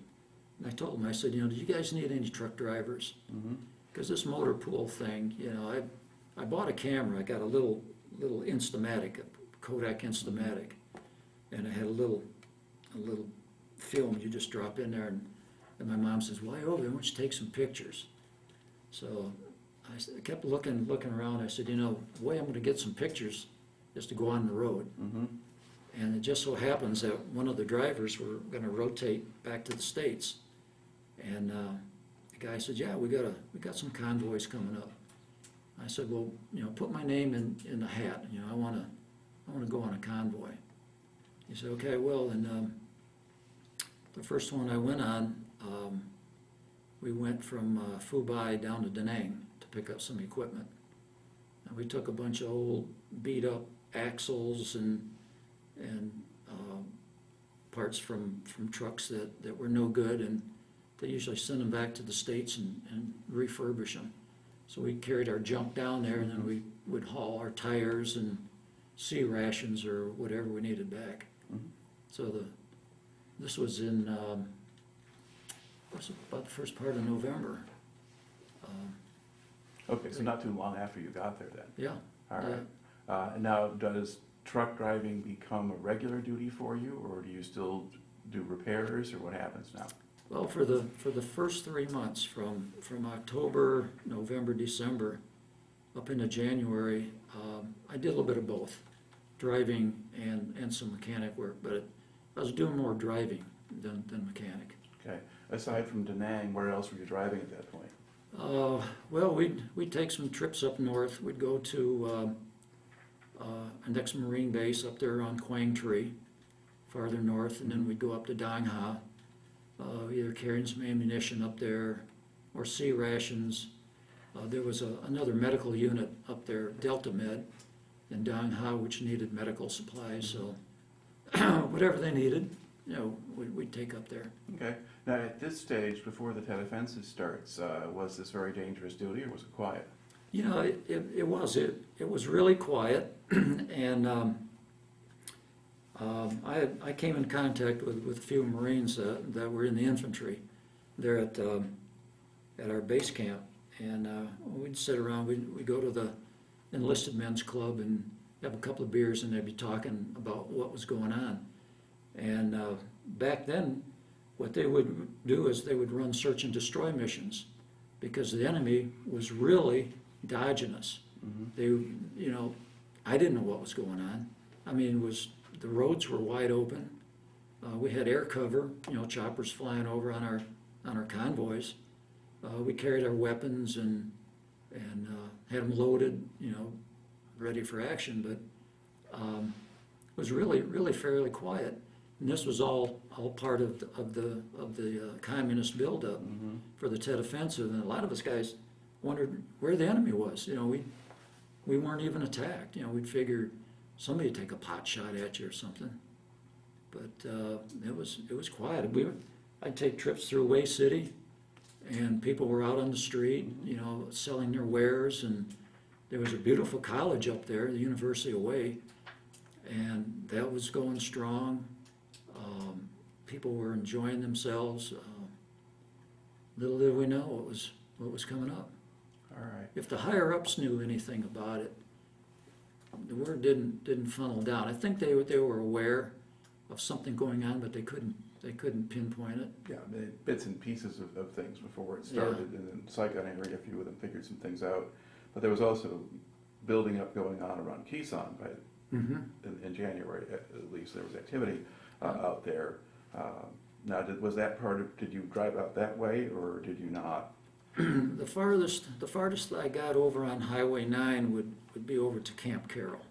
and I told him, I said, you know, do you guys need any truck drivers? Because this motor pool thing, you know, I bought a camera. I got a little Instamatic, a Kodak Instamatic, and I had a little film you just drop in there, and my mom says, why over there? Why don't you take some pictures? So I kept looking around. I said, you know, the way I'm going to get some pictures is to go on the road. And it just so happens that one of the drivers were going to rotate back to the States, and the guy said, yeah, we got some convoys coming up. I said, well, you know, put my name in the hat. You know, I want to go on a convoy. He said, okay, well, and the first one I went on, we went from Phu Bai down to Da Nang to pick up some equipment. And we took a bunch of old beat up axles and parts from trucks that were no good, and they usually send them back to the States and refurbish them. So we carried our junk down there, and then we would haul our tires and C rations or whatever we needed back. So this was in about the first part of November. Okay, so not too long after you got there then. Yeah. All right. Now, does truck driving become a regular duty for you, or do you still do repairs, or what happens now? Well, for the first 3 months, from October, November, December, up into January, I did a little bit of both, driving and some mechanic work, but I was doing more driving than mechanic. Okay. Aside from Da Nang, where else were you driving at that point? Well, we'd take some trips up north. We'd go to our next Marine base up there on Quang Tri, farther north, and then we'd go up to Dong Ha, either carrying some ammunition up there or C rations. There was another medical unit up there, Delta Med, in Dong Ha, which needed medical supplies. So whatever they needed, you know, we'd take up there. Okay. Now, at this stage, before the Tet Offensive starts, was this very dangerous duty, or was it quiet? You know, it was really quiet, and I came in contact with a few Marines that were in the infantry there at our base camp, and we'd sit around. We'd go to the enlisted men's club and have a couple of beers, and they'd be talking about what was going on. And back then, what they would do is they would run search and destroy missions, because the enemy was really dodging us. They, you know, I didn't know what was going on. I mean, the roads were wide open. We had air cover, you know, choppers flying over on our convoys. We carried our weapons and had them loaded, you know, ready for action. But it was really fairly quiet. And this was all part of the communist buildup for the Tet Offensive. And a lot of us guys wondered where the enemy was. You know, we weren't even attacked. You know, we'd figure somebody would take a pot shot at you or something. But it was quiet. I'd take trips through Hue City, and people were out on the street, you know, selling their wares. And there was a beautiful college up there, the University of Hue, and that was going strong. People were enjoying themselves. Little did we know what was coming up. All right. If the higher ups knew anything about it, the word didn't funnel down. I think they were aware of something going on, but they couldn't pinpoint it. Yeah, bits and pieces of things before it started, and then Saigon area, a few of them figured some things out. But there was also building up going on around Quezon, right? In January, at least, there was activity out there. Now, was that part of? Did you drive out that way, or did you not? The farthest I got over on Highway 9 would be over to Camp Carroll.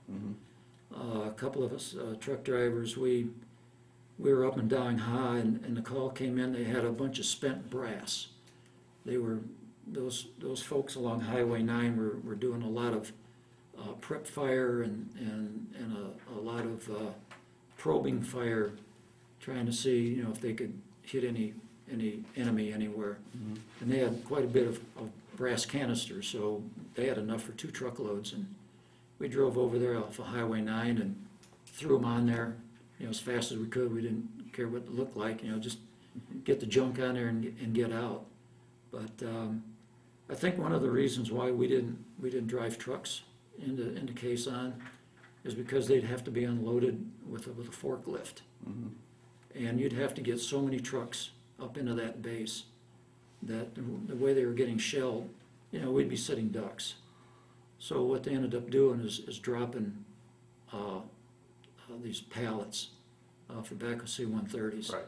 A couple of us truck drivers, we were up and down high, and the call came in. They had a bunch of spent brass. They were those folks along Highway 9 were doing a lot of prep fire and a lot of probing fire, trying to see, you know, if they could hit any enemy anywhere. And they had quite a bit of brass canisters, so they had enough for 2 truckloads. And we drove over there off of Highway 9 and threw them on there, you know, as fast as we could. We didn't care what it looked like, you know, just get the junk on there and get out. But I think one of the reasons why we didn't drive trucks into Quezon is because they'd have to be unloaded with a forklift. And you'd have to get so many trucks up into that base that the way they were getting shelled, you know, we'd be sitting ducks. So what they ended up doing is dropping these pallets for Baco C-130s. Right.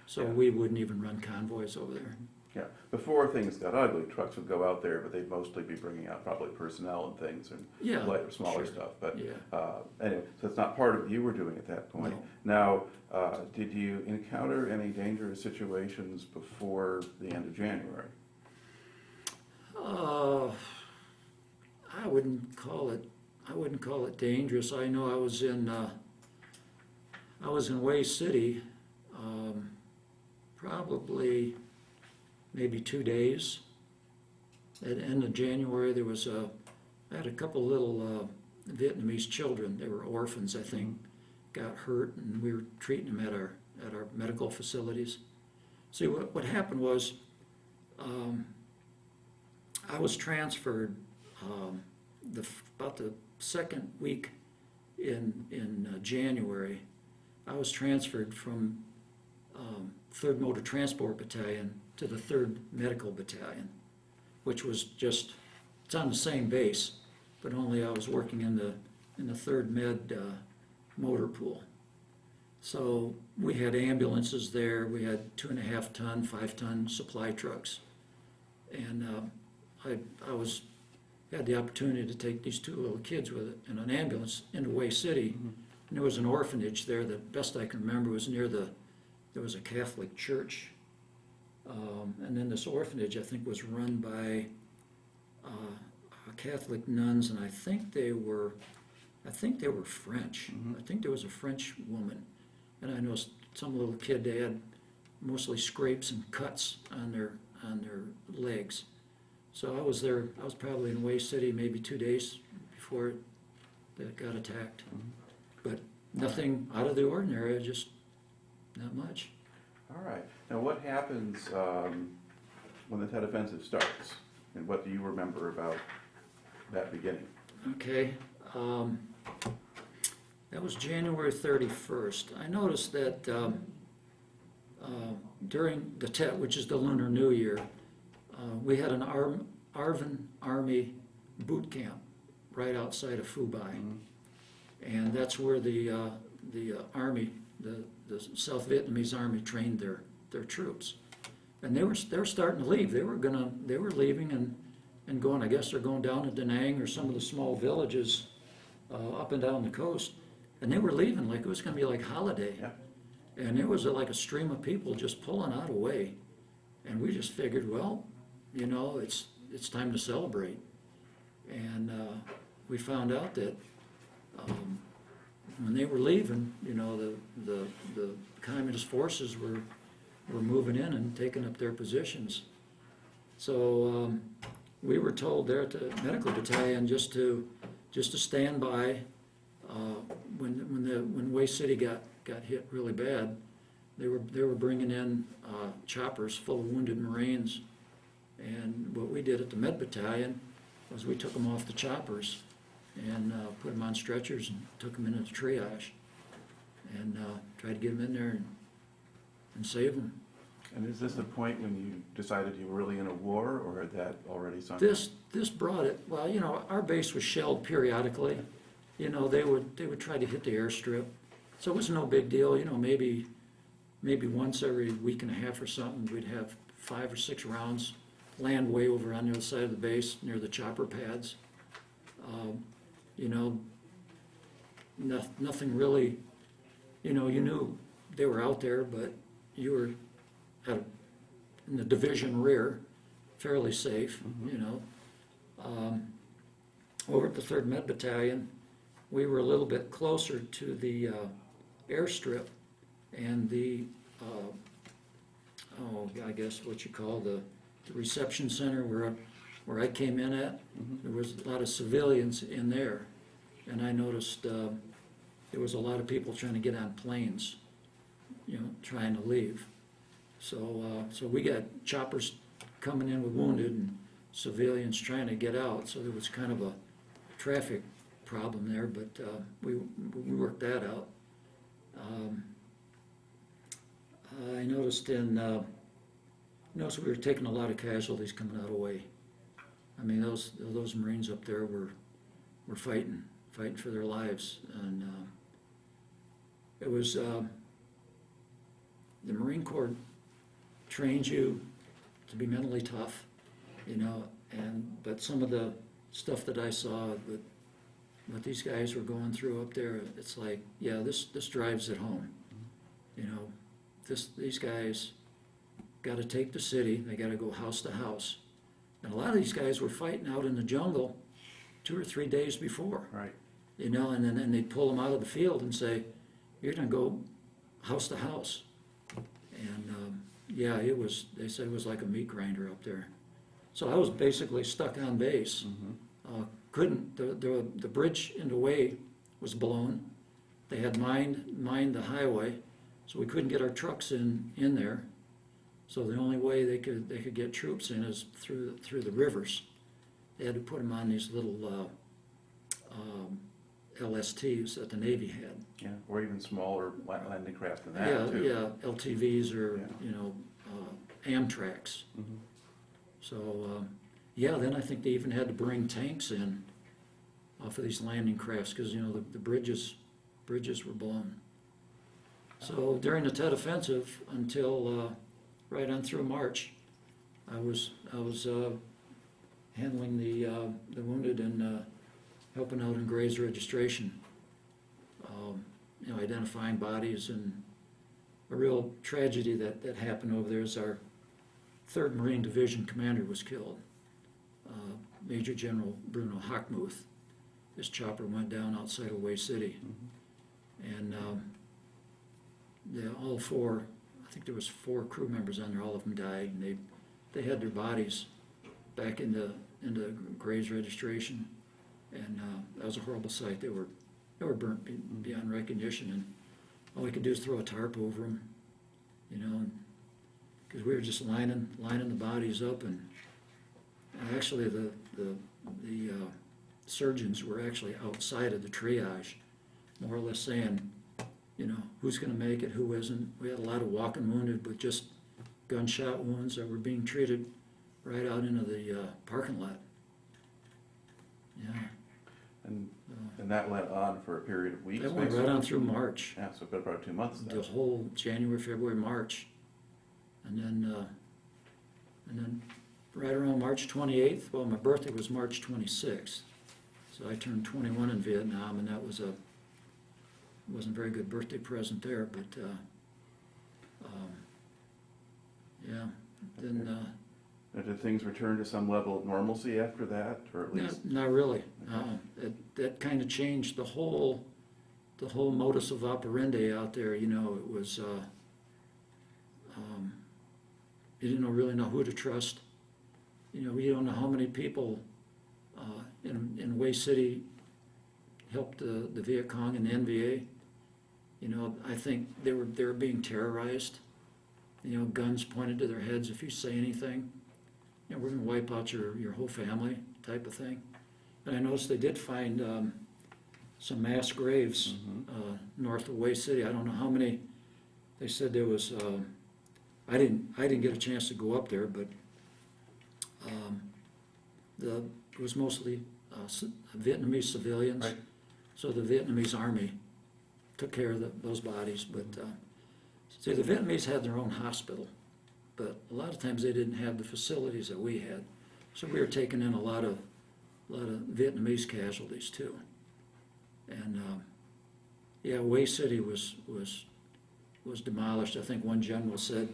So Yeah. we wouldn't even run convoys over there. Yeah. Before things got ugly, trucks would go out there, but they'd mostly be bringing out probably personnel and things and Yeah, lighter, smaller sure. stuff. But Yeah. anyway, so it's not part of what you were doing at that point. Now, did you encounter any dangerous situations before the end of January? I wouldn't call it dangerous. I know I was in Hue City, probably maybe 2 days. At the end of January, I had a couple little Vietnamese children. They were orphans, I think, got hurt, and we were treating them at our medical facilities. See, what happened was, I was transferred about the second week in January. I was transferred from 3rd Motor Transport Battalion to the 3rd Medical Battalion, which was it's on the same base, but only I was working in the 3rd Med motor pool. So we had ambulances there. We had 2.5 ton, 5 ton supply trucks, and I had the opportunity to take these 2 little kids with it in an ambulance into Hue City. And there was an orphanage there that, best I can remember, was near there was a Catholic church. And then this orphanage, I think, was run by Catholic nuns, and I think they were French. I think there was a French woman. And I know some little kid, they had mostly scrapes and cuts on their legs. So I was there, I was probably in Hue City maybe 2 days before it got attacked. But nothing out of the ordinary, just not much. All right. Now, what happens when the Tet Offensive starts, and what do you remember about that beginning? Okay, that was January 31st. I noticed that during the Tet, which is the Lunar New Year, we had an ARVN Army boot camp right outside of Phu Bai. And that's where the army, the South Vietnamese army trained their troops. And they were starting to leave. They were leaving and going, I guess they're going down to Da Nang or some of the small villages up and down the coast. And they were leaving like it was going to be like holiday. Yeah. And there was like a stream of people just pulling out away. And we just figured, well, you know, it's time to celebrate. And we found out that when they were leaving, you know, the communist forces were moving in and taking up their positions. So we were told there at the Medical Battalion just to stand by. When Hue City got hit really bad, they were bringing in choppers full of wounded Marines, and what we did at the Med Battalion was we took them off the choppers and put them on stretchers and took them into the triage and tried to get them in there and save them. And is this the point when you decided you were really in a war, or had that already sunk? This brought it. Well, you know, our base was shelled periodically. You know, they would try to hit the airstrip, so it was no big deal. You know, maybe once every week and a half or something, we'd have 5 or 6 rounds land way over on the other side of the base near the chopper pads. You know, nothing really. You know, you knew they were out there, but you were in the division rear, fairly safe. You know, over at the 3rd Med Battalion, we were a little bit closer to the airstrip and the I guess what you call the reception center where I came in at. There was a lot of civilians in there, and I noticed there was a lot of people trying to get on planes, you know, trying to leave. So we got choppers coming in with wounded and civilians trying to get out. So there was kind of a traffic problem there, but we worked that out. I noticed we were taking a lot of casualties coming out of Hue. I mean, those Marines up there were fighting for their lives, and it was the Marine Corps trains you to be mentally tough, you know, but some of the stuff that I saw, what these guys were going through up there, it's like, yeah, this drives it home. You know, these guys got to take the city, they got to go house to house. And a lot of these guys were fighting out in the jungle 2 or 3 days before. Right. You know, and then they'd pull them out of the field and say, you're going to go house to house. And yeah, they said it was like a meat grinder up there. So I was basically stuck on base. The bridge into Hue was blown. They had mined the highway, so we couldn't get our trucks in there. So the only way they could get troops in is through the rivers. They had to put them on these little LSTs that the Navy had. Yeah, or even smaller landing craft than that, too. Yeah, LTVs or, you know, Amtraks. So, yeah, then I think they even had to bring tanks in for these landing crafts because, you know, the bridges were blown. So during the Tet Offensive until right on through March, I was handling the wounded and helping out in Gray's registration. You know, identifying bodies, and a real tragedy that happened over there is our 3rd Marine Division commander was killed. Major General Bruno Hockmuth. His chopper went down outside of Hue City. And all 4, I think there was 4 crew members on there, all of them died, and they had their bodies back into Gray's registration, and that was a horrible sight. They were burnt beyond recognition, and all we could do is throw a tarp over them, you know, because we were just lining the bodies up, and actually the surgeons were actually outside of the triage, more or less saying, you know, who's going to make it, who isn't. We had a lot of walking wounded with just gunshot wounds that were being treated right out into the parking lot. Yeah. And that went on for a period of weeks? That went right on through March, Yeah, so about 2 months then. the whole January, February, March. And then right around March 28th, well, my birthday was March 26th. So I turned 21 in Vietnam, and that wasn't a very good birthday present there, but, yeah. Then, Now, did things return to some level of normalcy after that, or at least? not really. That kind of changed the whole modus of operandi out there, you know. It was, you didn't really know who to trust. You know, you don't know how many people in Hue City helped the Viet Cong and the NVA. You know, I think they were being terrorized. You know, guns pointed to their heads if you say anything. You know, we're going to wipe out your whole family type of thing. And I noticed they did find some mass graves north of Hue City. I don't know how many. They said there was. I didn't get a chance to go up there, but it was mostly Vietnamese civilians. Right. So the Vietnamese army took care of those bodies. But see, the Vietnamese had their own hospital, but a lot of times they didn't have the facilities that we had. So we were taking in a lot of Vietnamese casualties too. And yeah, Hue City was demolished. I think one general said,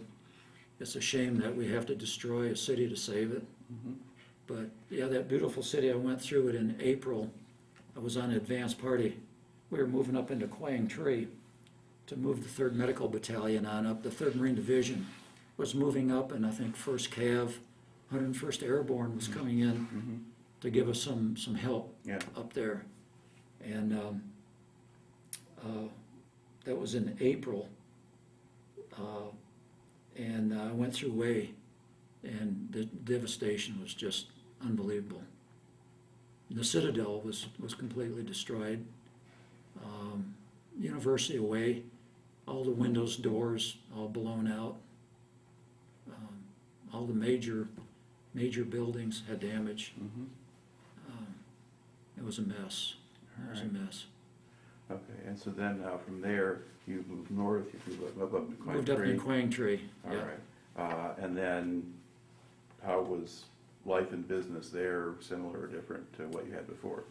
"It's a shame that we have to destroy a city to save it." But yeah, that beautiful city, I went through it in April. I was on an advance party. We were moving up into Quang Tri to move the 3rd Medical Battalion on up. The 3rd Marine Division was moving up, and I think 1st Cav, 101st Airborne was coming in to give us some help up there. And that was in April. And I went through Hue, and the devastation was just unbelievable. The Citadel was completely destroyed. University of Hue, all the windows, doors, all blown out. All the major buildings had damage. It was a mess. It was a mess. Okay, and so then from there, you moved north, you moved up to Quang Tri. Moved up in Quang Tri. All right. And then how was life and business there similar or different to what you had before?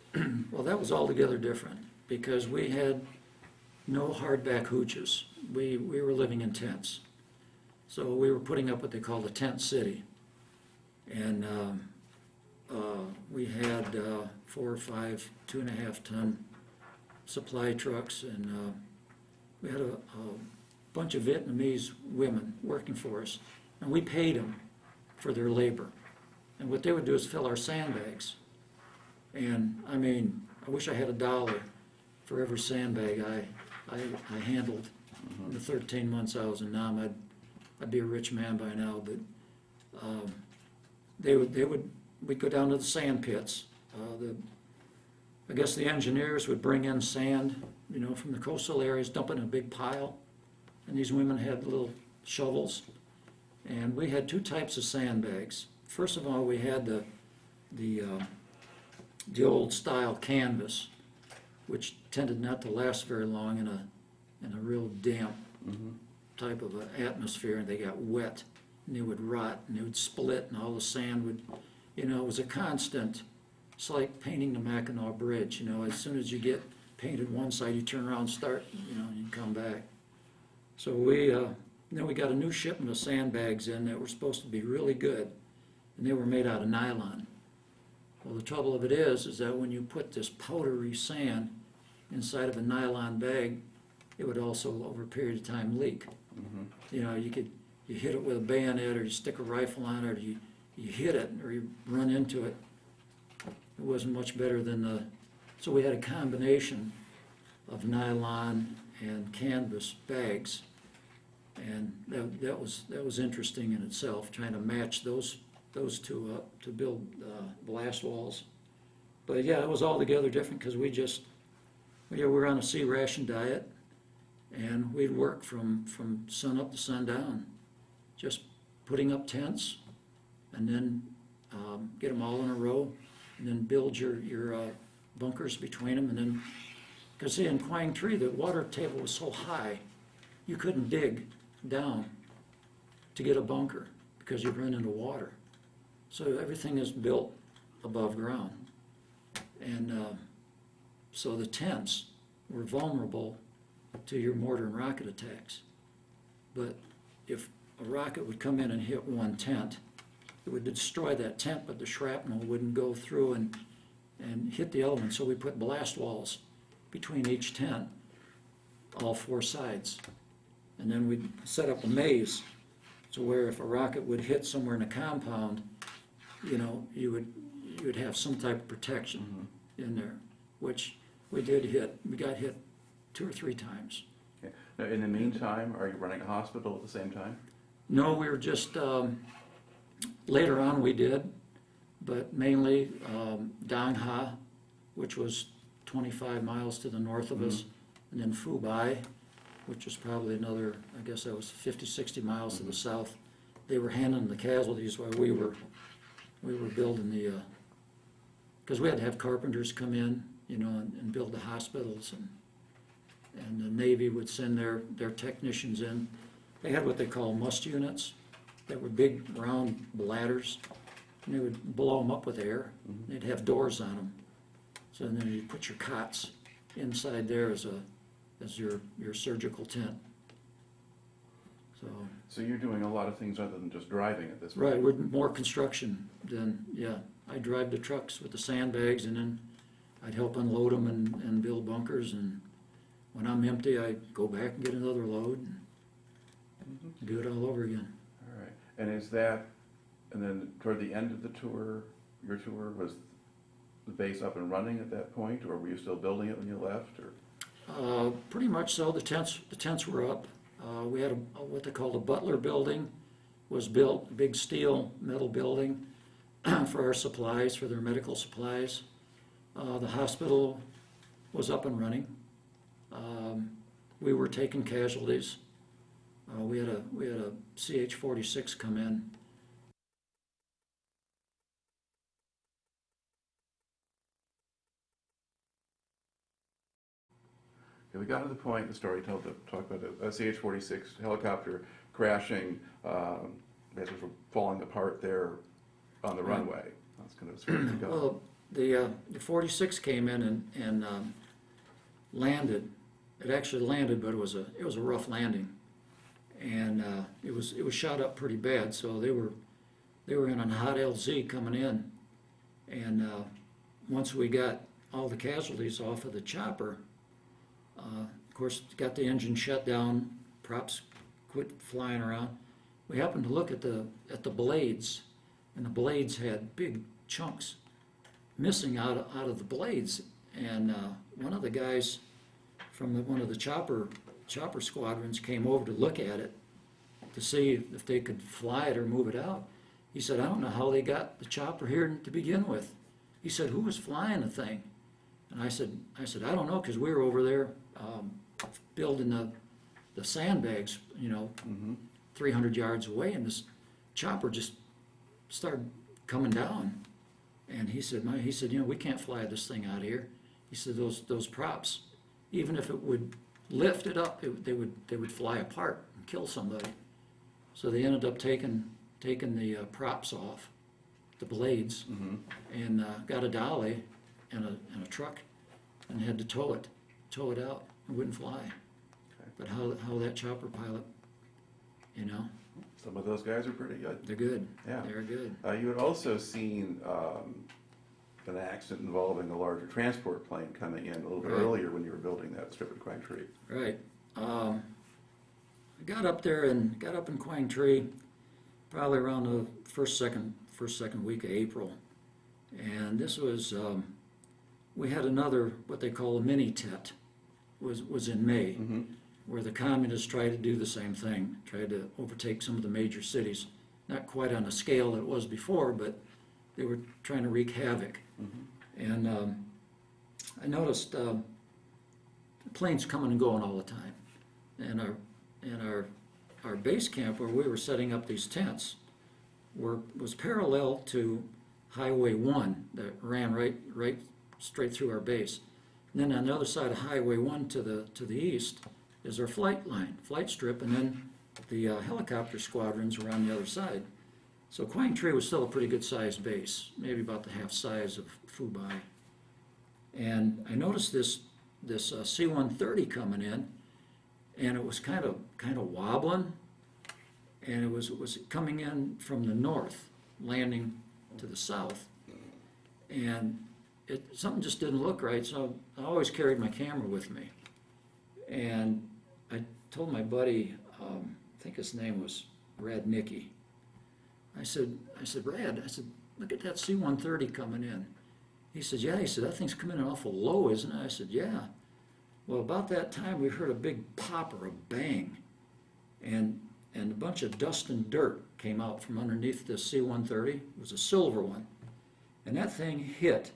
Well, that was altogether different because we had no hardback hooches. We were living in tents. So we were putting up what they call the tent city. And we had 4 or 5 2.5 ton supply trucks, and we had a bunch of Vietnamese women working for us, and we paid them for their labor. And what they would do is fill our sandbags. And I mean, I wish I had $1 for every sandbag I handled in the 13 months I was in Nam. I'd be a rich man by now. But we'd go down to the sand pits. I guess the engineers would bring in sand, you know, from the coastal areas, dump it in a big pile, and these women had little shovels. And we had 2 types of sandbags. First of all, we had the old style canvas, which tended not to last very long in a real damp type of atmosphere, and they got wet, and they would rot, and they would split, and all the sand would, you know, it was a constant. It's like painting the Mackinac Bridge, you know, as soon as you get painted one side, you turn around and start, you know, and you come back. So then we got a new shipment of sandbags in that were supposed to be really good, and they were made out of nylon. Well, the trouble of it is that when you put this powdery sand inside of a nylon bag, it would also, over a period of time, leak. You know, you hit it with a bayonet, or you stick a rifle on it, or you hit it, or you run into it. It wasn't much better than so we had a combination of nylon and canvas bags, and that was interesting in itself, trying to match those 2 up to build blast walls. But yeah, it was altogether different because we were on a sea ration diet, and we'd work from sun up to sundown, just putting up tents, and then get them all in a row, and then build your bunkers between them, and then, because see, in Quang Tri, the water table was so high, you couldn't dig down to get a bunker because you'd run into water. So everything is built above ground. And so the tents were vulnerable to your mortar and rocket attacks. But if a rocket would come in and hit one tent, it would destroy that tent, but the shrapnel wouldn't go through and hit the other one. So we put blast walls between each tent, all four sides. And then we'd set up a maze, so where if a rocket would hit somewhere in a compound, you know, you would have some type of protection in there, which we did hit. We got hit 2 or 3 times. Okay. Now, in the meantime, are you running a hospital at the same time? No, we were just, later on we did, but mainly Dong Ha, which was 25 miles to the north of us, and then Phu Bai, which was probably another, I guess that was 50, 60 miles to the south. They were handling the casualties while we were building the, because we had to have carpenters come in, you know, and build the hospitals, and the Navy would send their technicians in. They had what they call must units that were big round bladders, and they would blow them up with air. They'd have doors on them. So then you put your cots inside there as your surgical tent. So you're doing a lot of things other than just driving at this point? Right, we're more construction than, yeah. I drive the trucks with the sandbags, and then I'd help unload them and build bunkers, and when I'm empty, I go back and get another load and do it all over again. All right. And is that, and then toward the end of the tour, your tour, was the base up and running at that point, or were you still building it when you left, or? Pretty much so. The tents were up. We had what they called a Butler building was built, a big steel metal building for our supplies, for their medical supplies. The hospital was up and running. We were taking casualties. We had a CH-46 come in. Okay, we got to the point in the story told to talk about a CH-46 helicopter crashing, basically falling apart there on the runway. That's kind of as far as it goes. Well, the 46 came in and landed. It actually landed, but it was a rough landing, and it was shot up pretty bad. So they were in a hot LZ coming in, and once we got all the casualties off of the chopper, of course, got the engine shut down, props quit flying around. We happened to look at the blades, and the blades had big chunks missing out of the blades. And one of the guys from one of the chopper squadrons came over to look at it to see if they could fly it or move it out. He said, "I don't know how they got the chopper here to begin with." He said, "Who was flying the thing?" And I said, "I don't know, because we were over there building the sandbags, you know, 300 yards away, and this chopper just started coming down." And he said, "You know, we can't fly this thing out of here." He said, "Those props, even if it would lift it up, they would fly apart and kill somebody." So they ended up taking the props off, the blades, and got a dolly and a truck, and had to tow it out. It wouldn't fly. Okay. But how that chopper pilot, you know, Some of those guys are pretty good. they're good. Yeah. They're good. You had also seen an accident involving a larger transport plane coming in a little bit Right. earlier when you were building that strip at Quang Tri. Right. I got up in Quang Tri probably around the first second week of April, and this was we had another what they call a mini Tet was in May, where the communists tried to do the same thing, tried to overtake some of the major cities, not quite on the scale that it was before, but they were trying to wreak havoc. And I noticed planes coming and going all the time, and our base camp where we were setting up these tents was parallel to Highway 1 that ran right straight through our base. And then on the other side of Highway 1 to the east is our flight line, flight strip, and then the helicopter squadrons were on the other side. So Quang Tri was still a pretty good sized base, maybe about the half size of Phu Bai. And I noticed this C-130 coming in, and it was kind of wobbling, and it was coming in from the north, landing to the south, and something just didn't look right. So I always carried my camera with me, and I told my buddy, I think his name was Brad Nicky. I said, Brad, look at that C-130 coming in. He said, yeah. He said, that thing's coming in awful low, isn't it? I said, yeah. Well, about that time, we heard a big pop or a bang, and a bunch of dust and dirt came out from underneath the C-130. It was a silver one. And that thing hit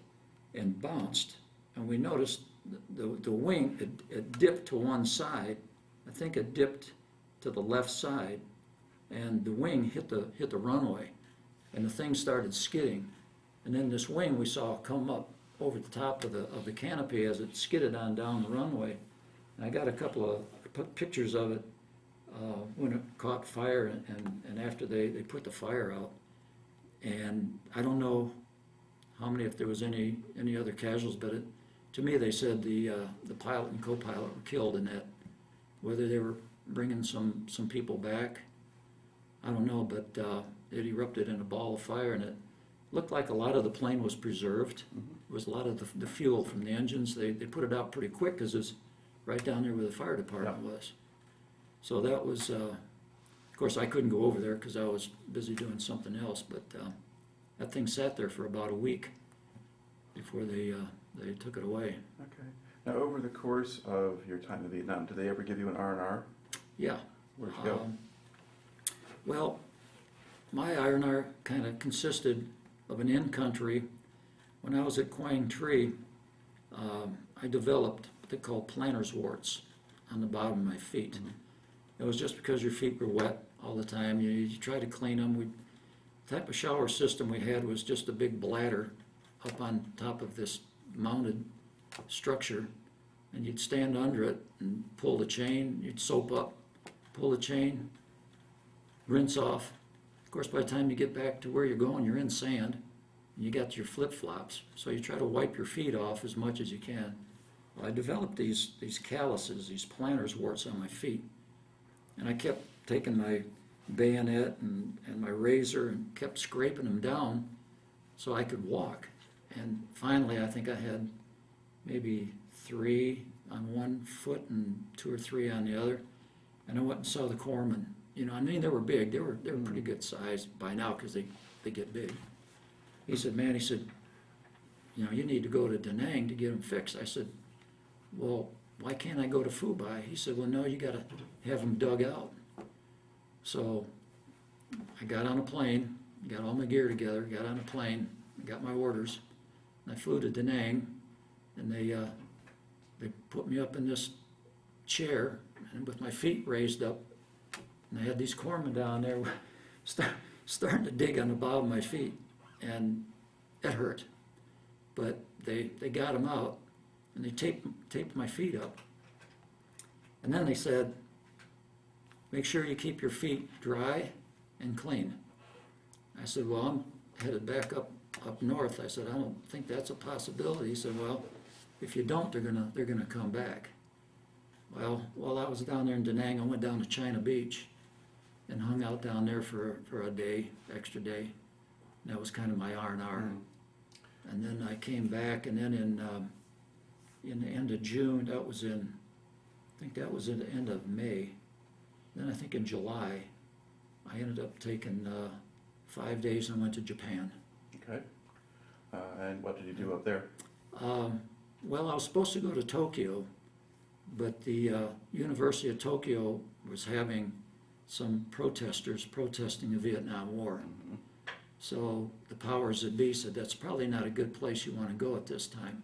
and bounced, and we noticed the wing, it dipped to one side. I think it dipped to the left side, and the wing hit the runway, and the thing started skidding. And then this wing we saw come up over the top of the canopy as it skidded on down the runway. And I got a couple of pictures of it when it caught fire and after they put the fire out. And I don't know how many, if there was any other casualties, but to me they said the pilot and co-pilot were killed in that. Whether they were bringing some people back, I don't know, but it erupted in a ball of fire, and it looked like a lot of the plane was preserved. It was a lot of the fuel from the engines. They put it out pretty quick because it's right down there where the fire department was. So that was, of course, I couldn't go over there because I was busy doing something else, but that thing sat there for about a week before they took it away. Okay. Now, over the course of your time in Vietnam, did they ever give you an R&R? Yeah. Where'd you go? Well, my R&R kind of consisted of an in-country. When I was at Quang Tri, I developed what they call planter's warts on the bottom of my feet. It was just because your feet were wet all the time. You try to clean them. The type of shower system we had was just a big bladder up on top of this mounted structure, and you'd stand under it and pull the chain. You'd soap up, pull the chain, rinse off. Of course, by the time you get back to where you're going, you're in sand, and you got your flip-flops, so you try to wipe your feet off as much as you can. Well, I developed these calluses, these planter's warts on my feet, and I kept taking my bayonet and my razor and kept scraping them down so I could walk. And finally, I think I had maybe 3 on one foot and 2 or 3 on the other, and I went and saw the corpsman. You know, I mean, they were big. They were pretty good size by now because they get big. He said, man, he said, you know, you need to go to Da Nang to get them fixed. I said, well, why can't I go to Phu Bai? He said, well, no, you got to have them dug out. So I got on a plane, got all my gear together, got on a plane, got my orders, and I flew to Da Nang, and they put me up in this chair and with my feet raised up, and I had these corpsmen down there starting to dig on the bottom of my feet, and it hurt. But they got them out, and they taped my feet up. And then they said, make sure you keep your feet dry and clean. I said, well, I'm headed back up north. I said, I don't think that's a possibility. He said, well, if you don't, they're gonna come back. Well, while I was down there in Da Nang, I went down to China Beach and hung out down there for a day, extra day. And that was kind of my R&R. And then I came back, and then in the end of June, I think that was in the end of May. Then I think in July, I ended up taking 5 days and went to Japan. Okay. And what did you do up there? Well, I was supposed to go to Tokyo, but the University of Tokyo was having some protesters protesting the Vietnam War. So the powers that be said that's probably not a good place you want to go at this time,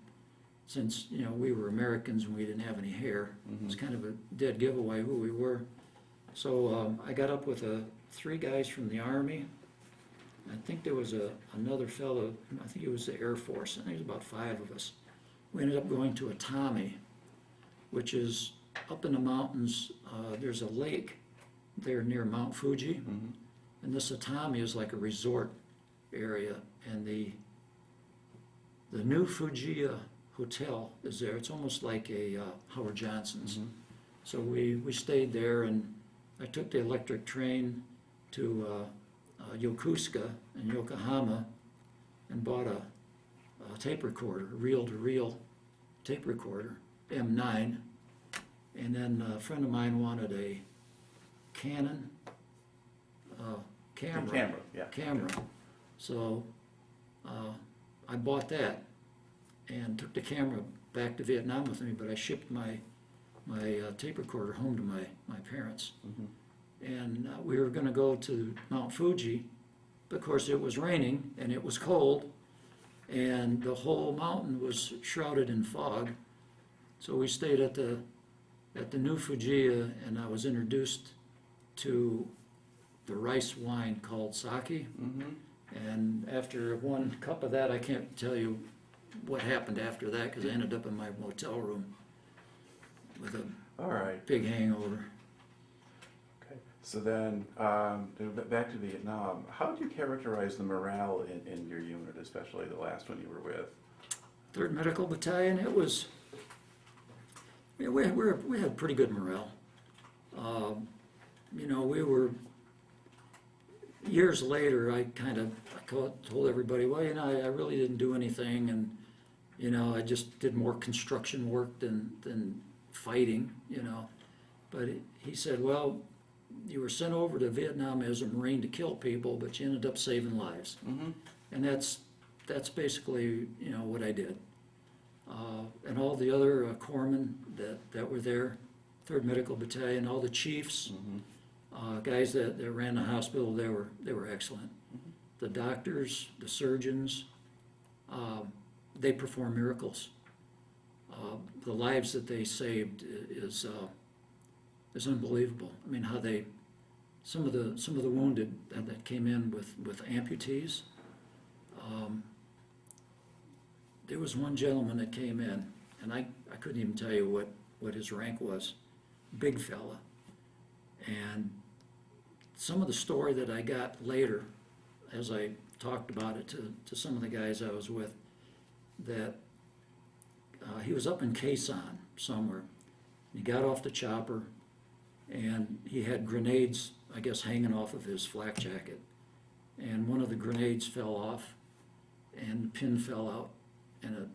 since you know we were Americans and we didn't have any hair. It was kind of a dead giveaway who we were. So I got up with 3 guys from the Army. I think there was another fellow, I think it was the Air Force. I think it was about 5 of us. we ended up going to Atami, which is up in the mountains. There's a lake there near Mount Fuji, and this Atami is like a resort area, and the new Fujiya Hotel is there. It's almost like a Howard Johnson's. So we stayed there, and I took the electric train to Yokosuka and Yokohama and bought a tape recorder, a reel-to-reel tape recorder, M9. And then a friend of mine wanted a Canon camera. Camera. So I bought that and took the camera back to Vietnam with me, but I shipped my tape recorder home to my parents. And we were going to go to Mount Fuji, but of course it was raining and it was cold, and the whole mountain was shrouded in fog. So we stayed at the new Fujiya, and I was introduced to the rice wine called sake. And after one cup of that, I can't tell you what happened after that, because I ended up in my motel room with a big hangover. Okay. So then, back to Vietnam, how would you characterize the morale in your unit, especially the last one you were with? 3rd Medical Battalion, it was, we had pretty good morale. You know, we were, years later, I told everybody, well, you know, I really didn't do anything, and, you know, I just did more construction work than fighting, you know. But he said, well, you were sent over to Vietnam as a Marine to kill people, but you ended up saving lives. And that's basically, you know, what I did. And all the other corpsmen that were there, 3rd Medical Battalion, all the chiefs, guys that ran the hospital, they were excellent. The doctors, the surgeons, they perform miracles. The lives that they saved is unbelievable. I mean, how some of the wounded that came in with amputees. There was one gentleman that came in, and I couldn't even tell you what his rank was. Big fella. And some of the story that I got later, as I talked about it to some of the guys I was with, that he was up in Quezon somewhere. He got off the chopper, and he had grenades, I guess, hanging off of his flak jacket. And one of the grenades fell off, and the pin fell out, and it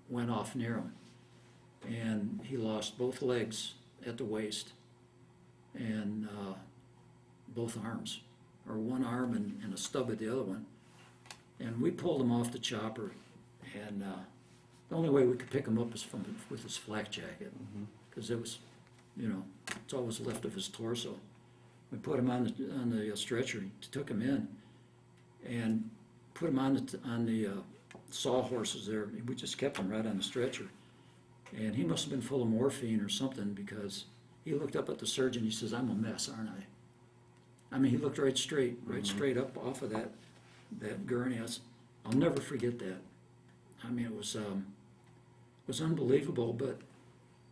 went off near him. And he lost both legs at the waist, and both arms, or one arm and a stub at the other one. And we pulled him off the chopper, and the only way we could pick him up is with his flak jacket, because it was, you know, it's always left of his torso. We put him on the stretcher, took him in, and put him on the sawhorses there. We just kept him right on the stretcher. And he must have been full of morphine or something, because he looked up at the surgeon. He says, "I'm a mess, aren't I?" I mean, he looked right straight up off of that gurney. I'll never forget that. I mean, it was unbelievable, but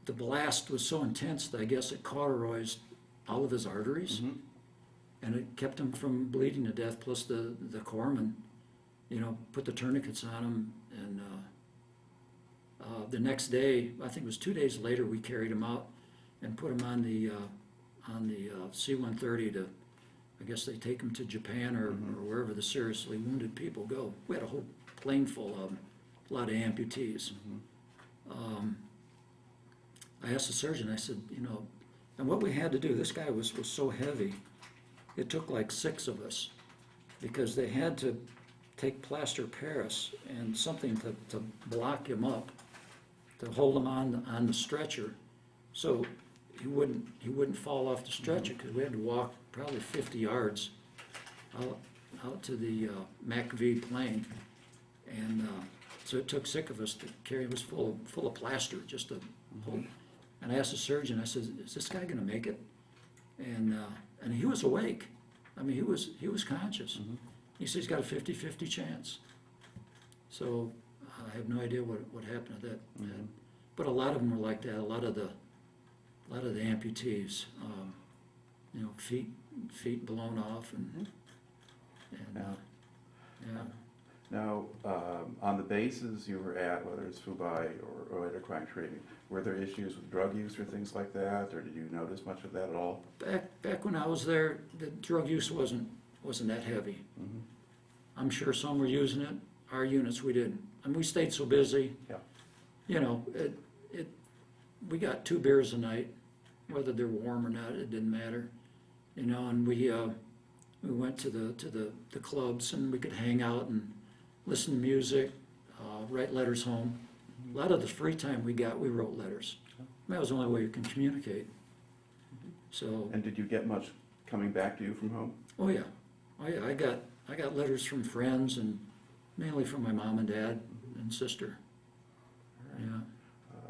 the blast was so intense that I guess it cauterized all of his arteries, and it kept him from bleeding to death. Plus the corpsman, you know, put the tourniquets on him, and the next day, I think it was 2 days later, we carried him out and put him on the C-130 to, I guess they take him to Japan or wherever the seriously wounded people go. We had a whole plane full of them, a lot of amputees. I asked the surgeon, I said, you know, and what we had to do, this guy was so heavy, it took like 6 of us, because they had to take plaster Paris and something to block him up, to hold him on the stretcher, so he wouldn't fall off the stretcher, because we had to walk probably 50 yards out to the MAC-V plane, and so it took 6 of us to carry. It was full of plaster, just to hold. And I asked the surgeon, I said, "Is this guy going to make it?" And he was awake. I mean, he was conscious. He said he's got a 50-50 chance. So I have no idea what happened to that. But a lot of them were like that. A lot of the amputees, you know, feet blown off, and yeah. Now, on the bases you were at, whether it's Phu Bai or at Quang Tri, were there issues with drug use or things like that, or did you notice much of that at all? Back when I was there, the drug use wasn't that heavy. I'm sure some were using it. Our units, we didn't. I mean, we stayed so busy. Yeah. You know, we got 2 beers a night, whether they're warm or not, it didn't matter. You know, and we went to the clubs, and we could hang out and listen to music, write letters home. A lot of the free time we got, we wrote letters. That was the only way you can communicate. So. And did you get much coming back to you from home? Oh yeah. I got letters from friends, and mainly from my mom and dad and sister. Yeah.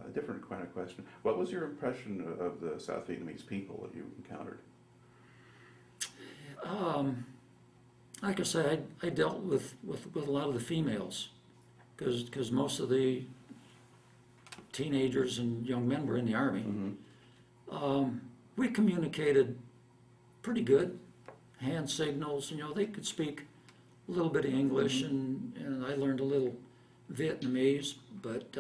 A different kind of question. What was your impression of the South Vietnamese people that you encountered? Like I said, I dealt with a lot of the females, because most of the teenagers and young men were in the Army. We communicated pretty good, hand signals, you know, they could speak a little bit of English, and I learned a little Vietnamese, but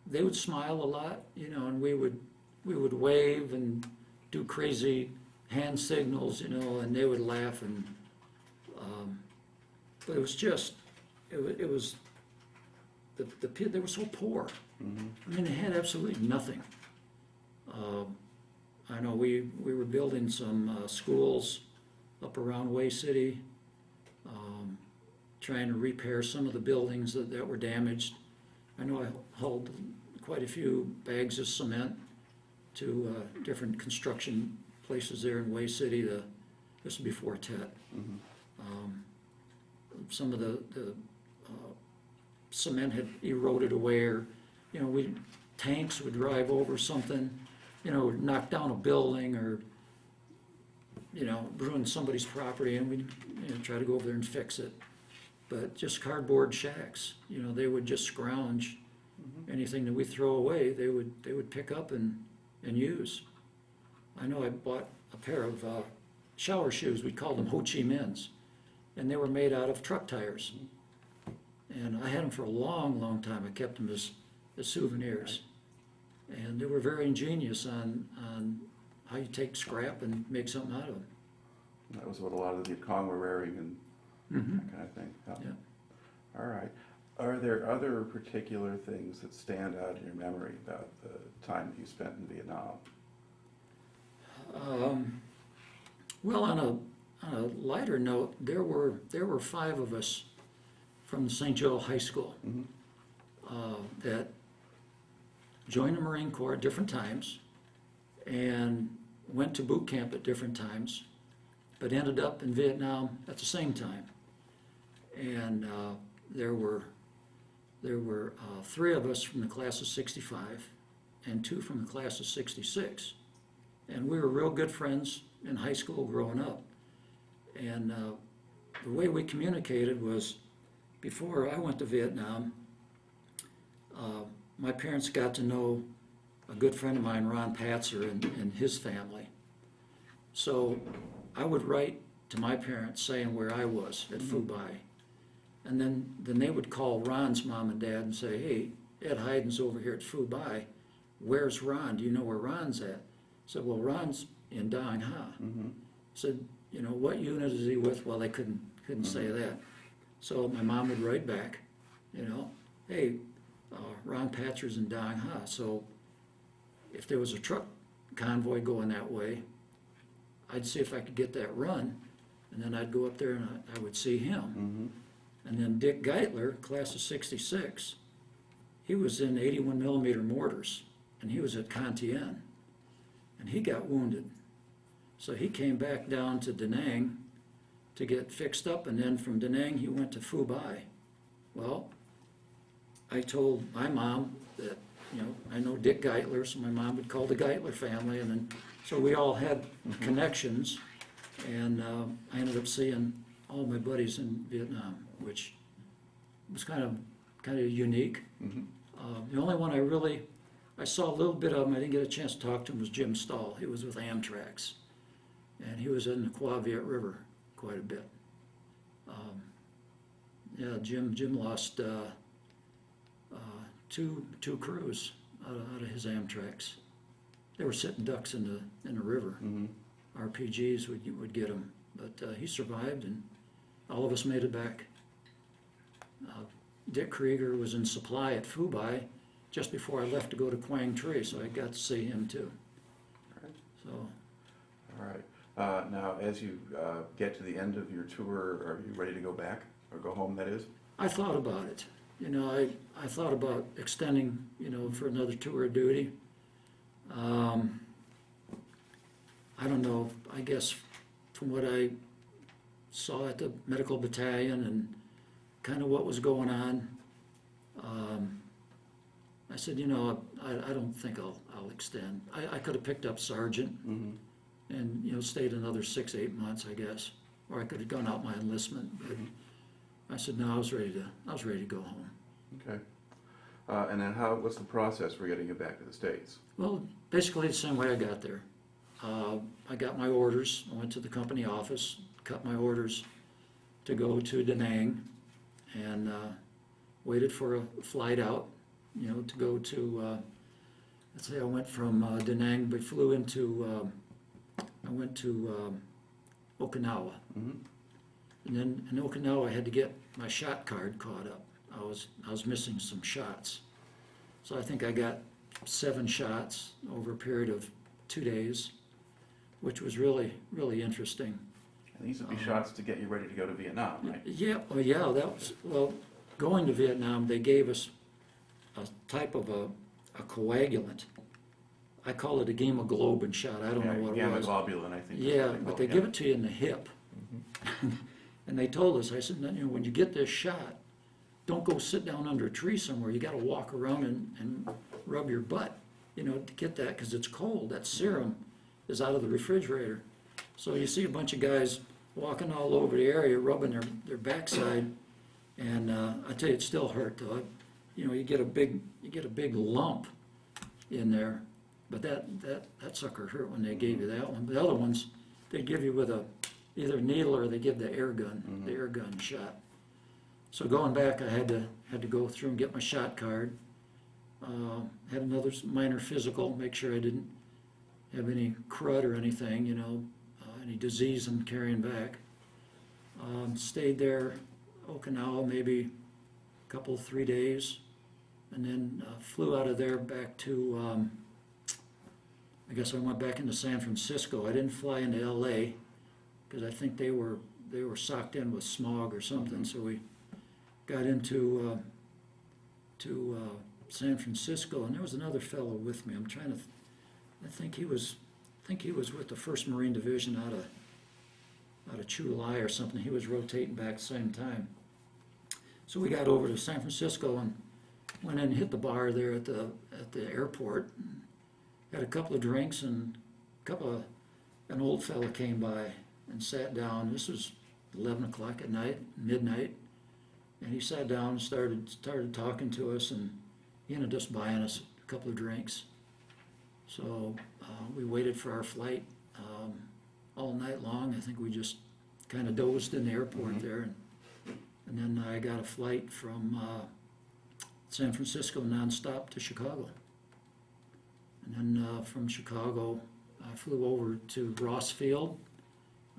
they would smile a lot, you know, and we would wave and do crazy hand signals, you know, and they would laugh, and but it was just, it was they were so poor. I mean, they had absolutely nothing. I know we were building some schools up around Hue City, trying to repair some of the buildings that were damaged. I know I hauled quite a few bags of cement to different construction places there in Hue City. This was before Tet. Some of the cement had eroded away, or, you know, tanks would drive over something, you know, knock down a building, or, you know, ruin somebody's property, and we'd, you know, try to go over there and fix it. But just cardboard shacks, you know, they would just scrounge anything that we throw away. They would pick up and use. I know I bought a pair of shower shoes. We called them Ho Chi Minh's, and they were made out of truck tires. And I had them for a long, long time. I kept them as souvenirs. And they were very ingenious on how you take scrap and make something out of them. That was what a lot of the Viet Cong were wearing, and that kind of thing. Yeah. All right. Are there other particular things that stand out in your memory about the time that you spent in Vietnam? Well, on a lighter note, there were 5 of us from the St. Joe High School that joined the Marine Corps at different times and went to boot camp at different times, but ended up in Vietnam at the same time. And there were 3 of us from the class of '65 and 2 from the class of '66. And we were real good friends in high school growing up. And the way we communicated was, before I went to Vietnam, my parents got to know a good friend of mine, Ron Patzer, and his family. So I would write to my parents saying where I was at Phu Bai. And then they would call Ron's mom and dad and say, hey, Ed Heiden's over here at Phu Bai. Where's Ron? Do you know where Ron's at? I said, well, Ron's in Dang Ha. Said, you know, what unit is he with? Well, they couldn't say that. So my mom would write back, you know, hey, Ron Patzer's in Dang Ha. So if there was a truck convoy going that way, I'd see if I could get that run, and then I'd go up there and I would see him. And then Dick Geitler, class of '66, he was in 81 millimeter mortars, and he was at Con Thien, and he got wounded. So he came back down to Da Nang to get fixed up, and then from Da Nang he went to Phu Bai. Well, I told my mom that, you know, I know Dick Geitler, so my mom would call the Geitler family, and then so we all had connections, and I ended up seeing all my buddies in Vietnam, which was kind of unique. Mm-hmm. The only one I saw a little bit of him, I didn't get a chance to talk to him, was Jim Stahl. He was with Amtrak's, and he was in the Quaviet River quite a bit. Yeah, Jim lost two crews out of his Amtrak's. They were sitting ducks in the river. Mm-hmm. RPGs would get him, but he survived, and all of us made it back. Dick Krieger was in supply at Phu Bai just before I left to go to Quang Tri, so I got to see him too. All right. So, All right. Now, as you get to the end of your tour, are you ready to go back or go home? That is. I thought about it. You know, I thought about extending, you know, for another tour of duty. I don't know. I guess from what I saw at the Medical Battalion and kind of what was going on, I said, you know, I don't think I'll extend. I could have picked up sergeant Mm-hmm. and, you know, stayed another 6-8 months, I guess, or I could have gone out my enlistment. But I said, no, I was ready to go home. Okay. And then what's the process for getting you back to the States? Well, basically the same way I got there. I got my orders. I went to the company office, cut my orders to go to Da Nang, and waited for a flight out, you know, to go to, let's say I went from Da Nang, but flew into, I went to Okinawa. Mm-hmm. And then in Okinawa, I had to get my shot card caught up. I was missing some shots. So I think I got 7 shots over a period of 2 days, which was really, really interesting. And these would be shots to get you ready to go to Vietnam, right? Yeah, well, yeah, that was, well, going to Vietnam, they gave us a type of a coagulant. I call it a gamma globin shot. I don't know what it was. Gamma globulin, I think. Yeah, but they give it to you in the hip. Mm-hmm. And they told us, I said, you know, when you get this shot, don't go sit down under a tree somewhere. You got to walk around and rub your butt, you know, to get that, because it's cold. That serum is out of the refrigerator. So you see a bunch of guys walking all over the area, rubbing their backside, and I tell you, it still hurt though. You know, you get a big lump in there, but that sucker hurt when they gave you that one. But the other ones, they give you with either a needle or they give the air gun, the air gun shot. So going back, I had to go through and get my shot card. Had another minor physical, make sure I didn't have any crud or anything, you know, any disease I'm carrying back. Stayed there, Okinawa, maybe a couple, 3 days, and then flew out of there back to, I guess I went back into San Francisco. I didn't fly into LA because I think they were socked in with smog or something, so we got into San Francisco, and there was another fellow with me. I think he was with the 1st Marine Division out of Chu Lai or something. He was rotating back at the same time. So we got over to San Francisco and went in and hit the bar there at the airport. Had a couple of drinks, and an old fella came by and sat down. This was 11 o'clock at night, midnight. And he sat down and started talking to us, and he ended up buying us a couple of drinks. So we waited for our flight all night long. I think we just kind of dozed in the airport there, and then I got a flight from San Francisco nonstop to Chicago. And then from Chicago, I flew over to Ross Field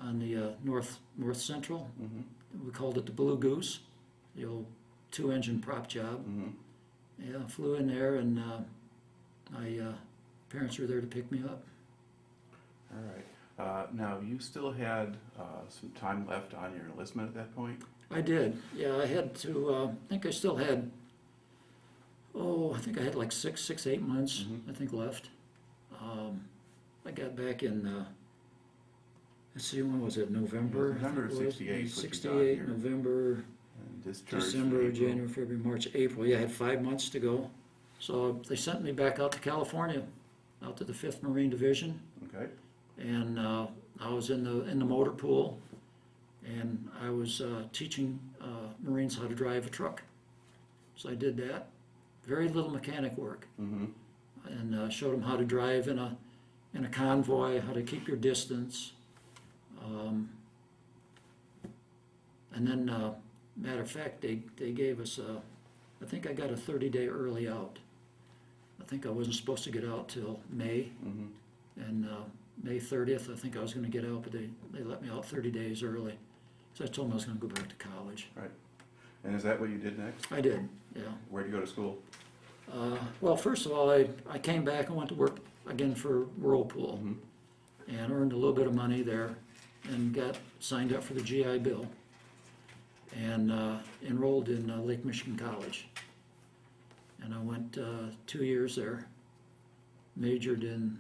on the north central. Mm-hmm. We called it the Blue Goose, the old 2-engine prop job. Mm-hmm. Yeah, flew in there, and my parents were there to pick me up. All right. Now, you still had some time left on your enlistment at that point? I did. Yeah, I had to. I think I still had. I think I had like 8 months. I think left. I got back in. Let's see, when was it? November. November of '68. 68. November. December, January, February, March, April. Yeah, I had 5 months to go. So they sent me back out to California, out to the 5th Marine Division. Okay. And I was in the motor pool, and I was teaching Marines how to drive a truck. So I did that. Very little mechanic work. Mm-hmm. And showed them how to drive in a convoy, how to keep your distance. And then, matter of fact, they gave us I think I got a 30-day early out. I think I wasn't supposed to get out till May. Mm-hmm. And May 30th, I think I was going to get out, but they let me out 30 days early. So I told them I was going to go back to college. Right. And is that what you did next? I did, yeah. Where'd you go to school? Well, first of all, I came back and went to work again for Whirlpool. Mm-hmm. And earned a little bit of money there and got signed up for the GI Bill and enrolled in Lake Michigan College. And I went 2 years there, majored in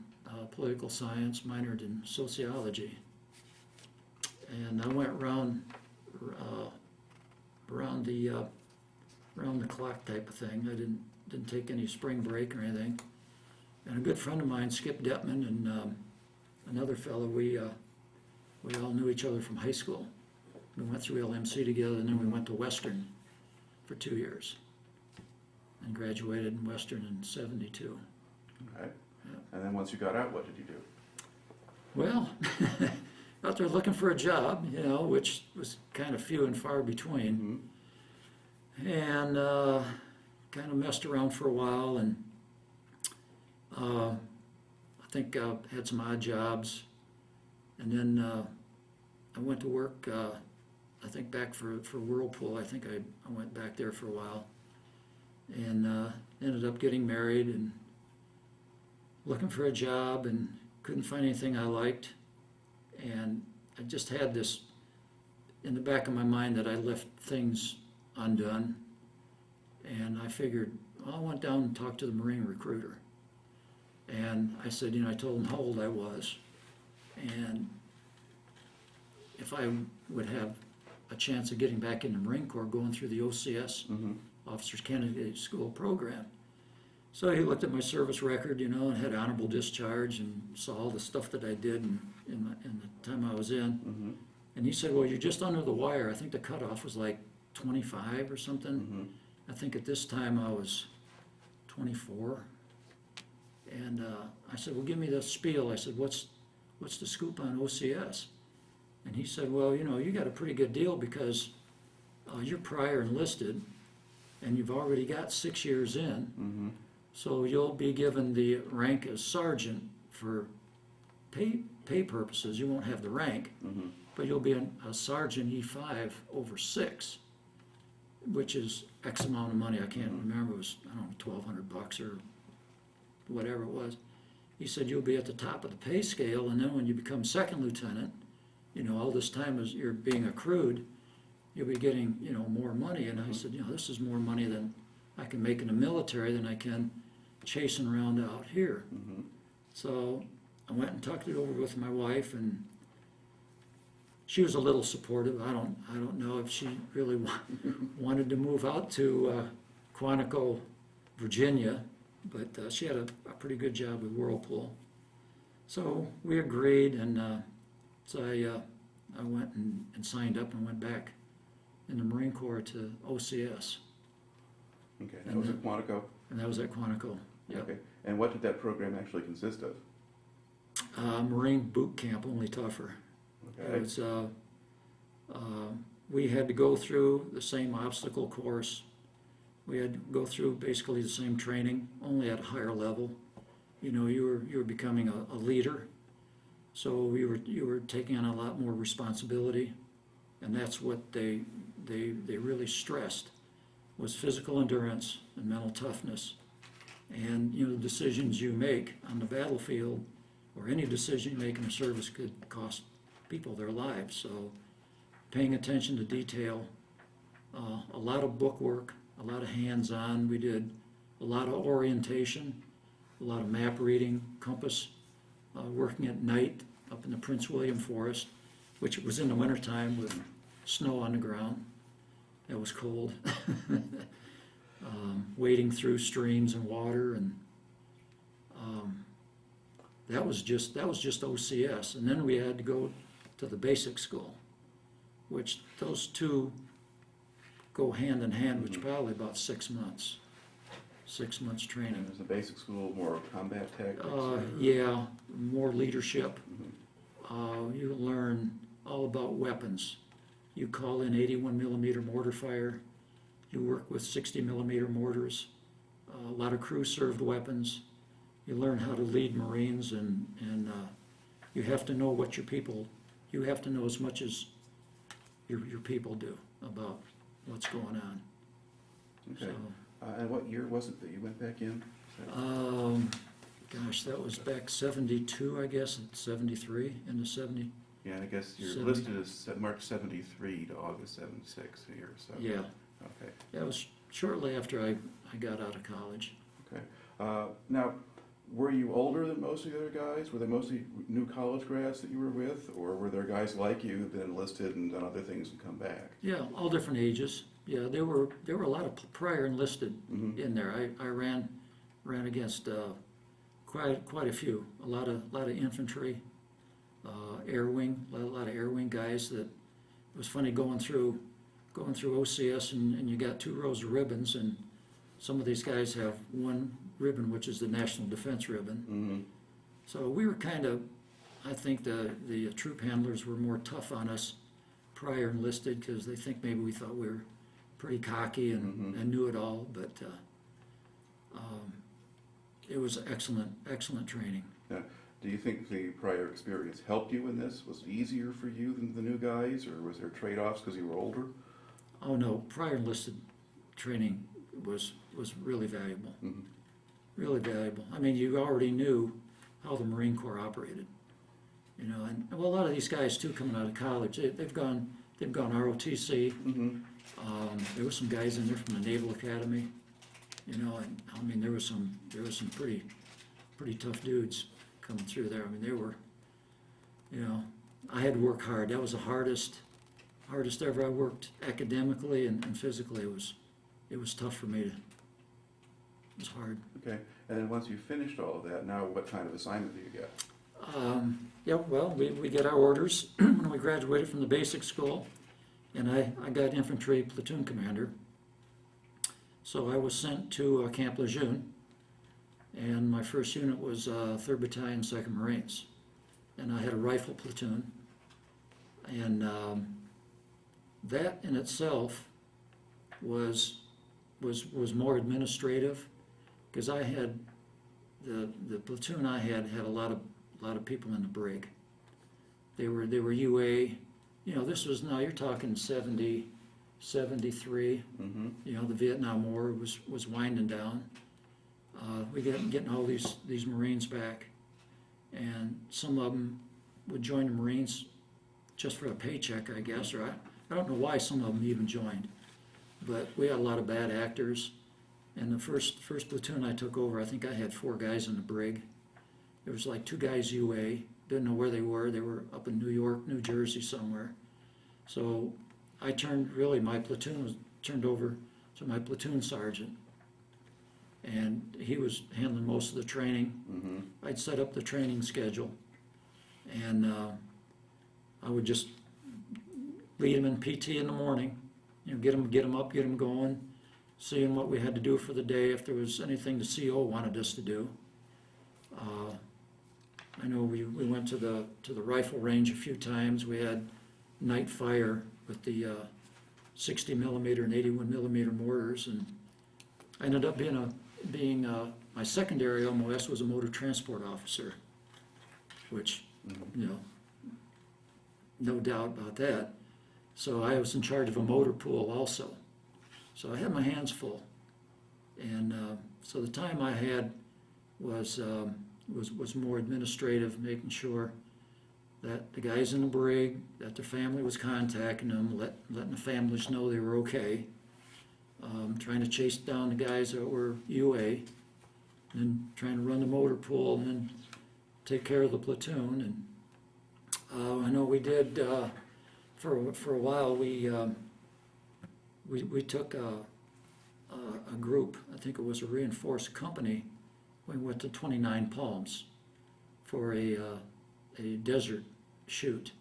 political science, minored in sociology. And I went around the clock type of thing. I didn't take any spring break or anything. And a good friend of mine, Skip Detman, and another fellow, we all knew each other from high school. We went through LMC together, and then we went to Western for 2 years. And graduated in Western in '72. Okay. Yeah. And then once you got out, what did you do? Well, out there looking for a job, which was kind of few and far between. Mm-hmm. And kind of messed around for a while, and I think I had some odd jobs. And then I went to work, I think back for Whirlpool. I think I went back there for a while. And ended up getting married and looking for a job and couldn't find anything I liked. And I just had this in the back of my mind that I left things undone. And I figured, well, I went down and talked to the Marine recruiter. And I said, I told him how old I was. And if I would have a chance of getting back in the Marine Corps, going through the OCS, Mm-hmm. Officers Candidate School program. So he looked at my service record, and had honorable discharge and saw all the stuff that I did in the time I was in. Mm-hmm. And he said, well, you're just under the wire. I think the cutoff was like 25 or something. Mm-hmm. I think at this time I was 24. And I said, well, give me the spiel. I said, what's the scoop on OCS? And he said, well, you got a pretty good deal because you're prior enlisted and you've already got 6 years in. Mm-hmm. So you'll be given the rank as sergeant for pay purposes. You won't have the rank, Mm-hmm. but you'll be a sergeant E5 over 6, which is X amount of money. I can't remember. It was, I don't know, $1,200 or whatever it was. He said, you'll be at the top of the pay scale, and then when you become second lieutenant, all this time as you're being accrued, you'll be getting, more money. And I said, this is more money than I can make in the military than I can chasing around out here. Mm-hmm. So I went and talked it over with my wife, and she was a little supportive. I don't know if she really wanted to move out to Quantico, Virginia, but she had a pretty good job with Whirlpool. So we agreed, and so I went and signed up and went back in the Marine Corps to OCS. Okay, that was at Quantico? And that was at Quantico, yep. Okay, and what did that program actually consist of? Marine boot camp, only tougher. Okay. It was, we had to go through the same obstacle course. We had to go through basically the same training, only at a higher level. You were becoming a leader, so you were taking on a lot more responsibility, and that's what they really stressed was physical endurance and mental toughness, and the decisions you make on the battlefield, or any decision you make in the service, could cost people their lives. So, paying attention to detail, a lot of book work, a lot of hands-on. We did a lot of orientation, a lot of map reading, compass, working at night up in the Prince William Forest, which was in the wintertime with snow on the ground. It was cold. Wading through streams and water, and that was just OCS. And then we had to go to the basic school, which those two go hand in hand, which probably about 6 months. 6 months And training. is the basic school more combat tactics? Yeah, more leadership. You learn all about weapons. You call in 81 millimeter mortar fire. You work with 60 millimeter mortars. A lot of crew served weapons. You learn how to lead Marines, and you have to know what your people, you have to know as much as your people do about what's going on. Okay. So, And what year was it that you went back in? gosh, that was back 72, I guess, 73, into 70. Yeah, I guess you're 70. listed as March 73 to August 76 here, so. Yeah, Okay, that was shortly after I got out of college. okay. Now, were you older than most of the other guys? Were they mostly new college grads that you were with? Or were there guys like you who've been enlisted and done other things and come back? Yeah, all different ages. Yeah, there were a lot of prior enlisted Mhm. in there. I ran against quite a few. A lot of infantry, air wing, a lot of air wing guys. That it was funny going through OCS, and you got 2 rows of ribbons, and some of these guys have one ribbon, which is the National Defense ribbon. Mm-hmm. So we were kind of, I think the troop handlers were more tough on us prior enlisted, because they think maybe we thought we were pretty cocky and knew it all, but it was excellent training. Now, do you think the prior experience helped you in this? Was it easier for you than the new guys, or was there trade-offs because you were older? Oh no, prior enlisted training was really valuable. Mm-hmm. Really valuable. I mean, you already knew how the Marine Corps operated, you know. And well, a lot of these guys too, coming out of college, they've gone ROTC. Mm-hmm. There were some guys in there from the Naval Academy, you know. And I mean, there was some pretty tough dudes coming through there. I mean, they were, you know, I had to work hard. That was the hardest ever I worked academically and physically. It was tough for me to. It was hard. Okay, and then once you finished all of that, now what kind of assignment do you get? Yeah, well, we get our orders when we graduated from the basic school, and I got Infantry Platoon Commander. So I was sent to Camp Lejeune, and my first unit was 3rd Battalion, 2nd Marines, and I had a rifle platoon, and that in itself was more administrative, because I had the platoon I had a lot of people in the brig. They were UA, you know. This was, now you're talking 70, 73. Mm-hmm. You know, the Vietnam War was winding down. We getting all these Marines back, and some of them would join the Marines just for a paycheck, I guess, or I don't know why some of them even joined. But we had a lot of bad actors. And the first platoon I took over, I think I had 4 guys in the brig. There was like 2 guys UA, didn't know where they were. They were up in New York, New Jersey somewhere. So my platoon was turned over to my platoon sergeant. And he was handling most of the training. Mm-hmm. I'd set up the training schedule. And I would just lead them in PT in the morning, you know, get them up, get them going, seeing what we had to do for the day, if there was anything the CO wanted us to do. I know we went to the rifle range a few times. We had night fire with the 60 millimeter and 81 millimeter mortars, and I ended up being my secondary MOS was a motor transport officer, which, you know, no doubt about that. So I was in charge of a motor pool also. So I had my hands full, and so the time I had was more administrative, making sure that the guys in the brig, that their family was contacting them, letting the families know they were okay, trying to chase down the guys that were UA, and trying to run the motor pool, and then take care of the platoon. And I know we did for a while. We took a group, I think it was a reinforced company. We went to 29 Palms for a desert shoot.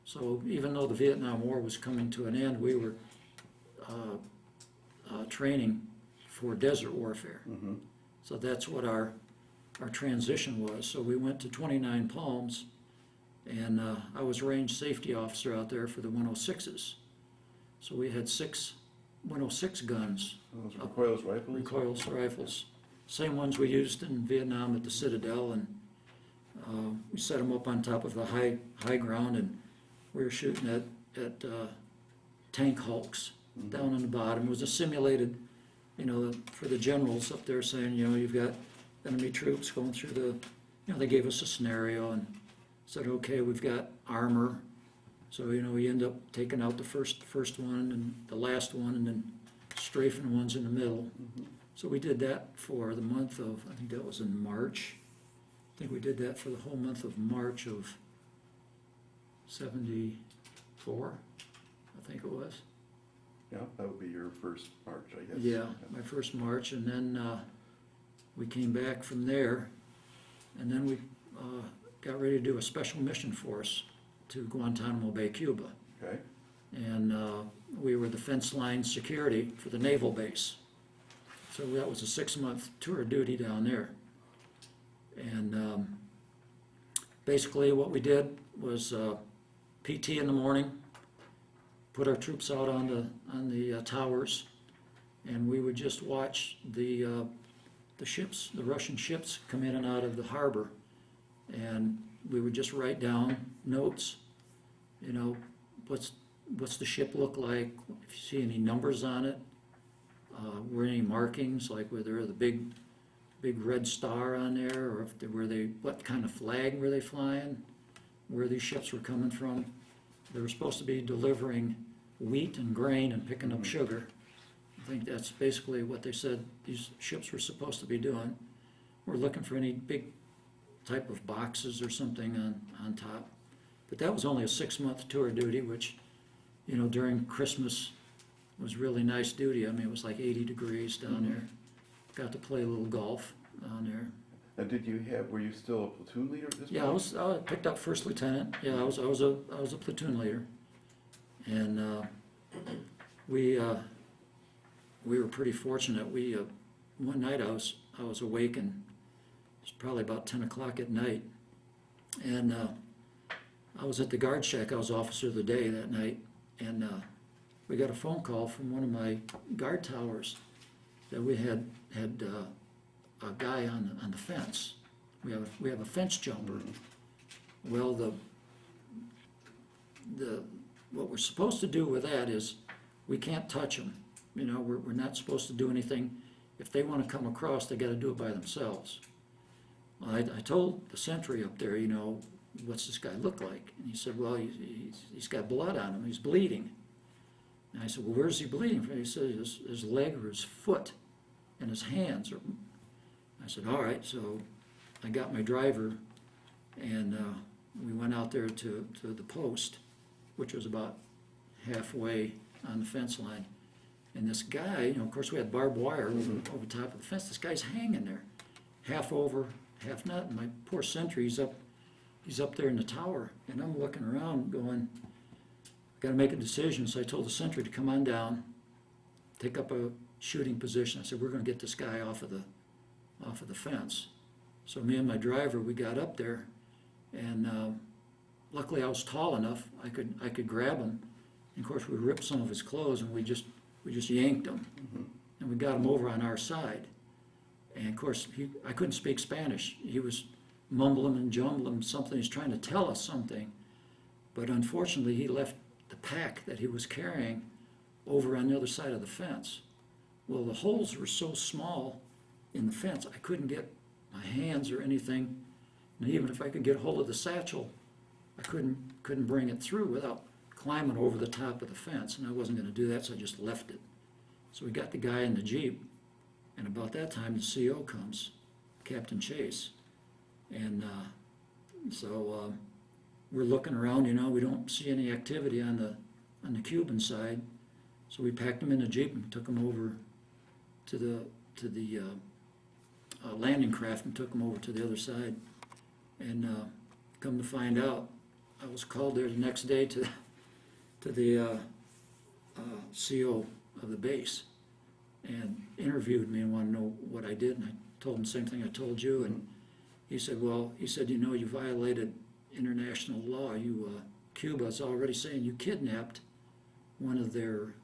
So even though the Vietnam War was coming to an end, we were training for desert warfare. Mm-hmm. So that's what our transition was. So we went to 29 Palms, and I was range safety officer out there for the 106s. So we had 6 106 guns, Those recoilless rifles? recoilless rifles, same ones we used in Vietnam at the Citadel, and we set them up on top of the high ground, and we were shooting at tank hulks down on the bottom. It was a simulated, for the generals up there saying, you've got enemy troops going through they gave us a scenario and said, okay, we've got armor. So, we end up taking out the first one and the last one and then strafing ones in the middle. Mm-hmm. So we did that for the month of, I think that was in March. I think we did that for the whole month of March of 74, I think it was. Yeah, that would be your first march, I guess. Yeah, my first march, and then we came back from there, and then we got ready to do a special mission force to Guantanamo Bay, Cuba. Okay. And we were the fence line security for the naval base. So that was a 6-month tour of duty down there. And basically what we did was PT in the morning, put our troops out on the towers, and we would just watch the ships, the Russian ships, come in and out of the harbor, and we would just write down notes. What's the ship look like? If you see any numbers on it, were any markings, like were there the big red star on there, or if what kind of flag were they flying? Where these ships were coming from? They were supposed to be delivering wheat and grain and picking up sugar. I think that's basically what they said these ships were supposed to be doing. We're looking for any big type of boxes or something on top. But that was only a 6-month tour of duty, which, during Christmas was really nice duty. I mean, it was like 80 degrees down there. Got to play a little golf down there. And were you still a platoon leader at this Yeah, point? I picked up first lieutenant. Yeah, I was a platoon leader, and we were pretty fortunate. One night I was awake, and it was probably about 10 o'clock at night, and I was at the guard shack. I was officer of the day that night, and we got a phone call from one of my guard towers that we had a guy on the fence. We have a fence jumper. Well, what we're supposed to do with that is we can't touch them. We're not supposed to do anything. If they want to come across, they got to do it by themselves. Well, I told the sentry up there, what's this guy look like? And he said, well, he's got blood on him. He's bleeding. And I said, well, where's he bleeding from? He said his leg or his foot and his hands. I said, all right. So I got my driver, and we went out there to the post, which was about halfway on the fence line. And this guy, of course we had barbed wire over top of the fence. This guy's hanging there, half over, half not. And my poor sentry, he's up there in the tower, and I'm looking around going, got to make a decision. So I told the sentry to come on down, take up a shooting position. I said, we're going to get this guy off of the fence. So me and my driver, we got up there, and luckily I was tall enough, I could grab him. And of course we ripped some of his clothes, and we just yanked him, and we got him over on our side. And of course I couldn't speak Spanish. He was mumbling and jumbling something. He's trying to tell us something, but unfortunately he left the pack that he was carrying over on the other side of the fence. Well, the holes were so small in the fence, I couldn't get my hands or anything, and even if I could get hold of the satchel, I couldn't bring it through without climbing over the top of the fence, and I wasn't going to do that, so I just left it. So we got the guy in the Jeep, and about that time the CO comes, Captain Chase, and so we're looking around, we don't see any activity on the Cuban side, so we packed him in the Jeep and took him over to the landing craft and took him over to the other side. And come to find out, I was called there the next day to the CO of the base, and interviewed me and wanted to know what I did, and I told him the same thing I told you, and he said, well, you know, you violated international law. Cuba's already saying you kidnapped one of their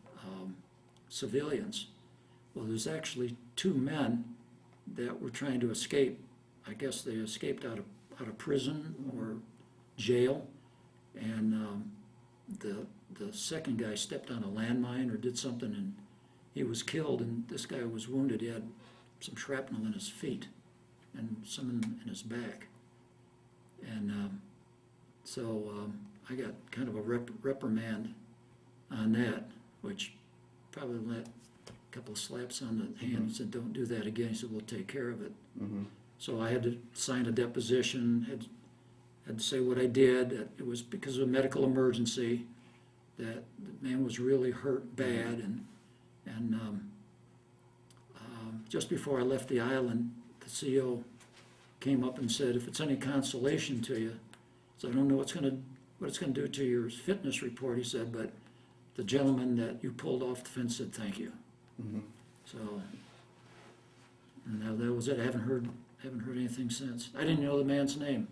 civilians. Well, there's actually two men that were trying to escape. I guess they escaped out of prison or jail, and the second guy stepped on a landmine or did something, and he was killed, and this guy was wounded. He had some shrapnel in his feet and some in his back. And so I got kind of a reprimand on that, which probably let a couple of slaps on the hand and said, don't do that again. He said, we'll take care of it. So I had to sign a deposition, had to say what I did. It was because of a medical emergency, that the man was really hurt bad, and just before I left the island, the CO came up and said, if it's any consolation to you, so I don't know what it's gonna do to your fitness report, he said, but the gentleman that you pulled off the fence said thank you. So, and now that was it. I haven't heard anything since. I didn't know the man's name.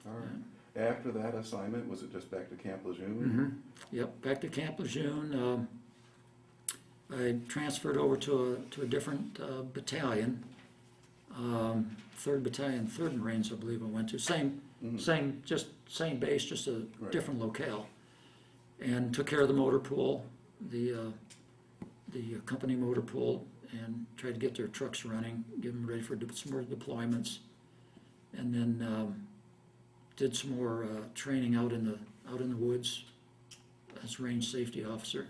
All right. After that assignment, was it just back to Camp Lejeune? Yep, back to Camp Lejeune. I transferred over to a different battalion, 3rd Battalion, 3rd Marines, I believe I went to. Same base, just a different locale. And took care of the motor pool, the company motor pool, and tried to get their trucks running, get them ready for some more deployments. And then did some more training out in the woods as range safety officer.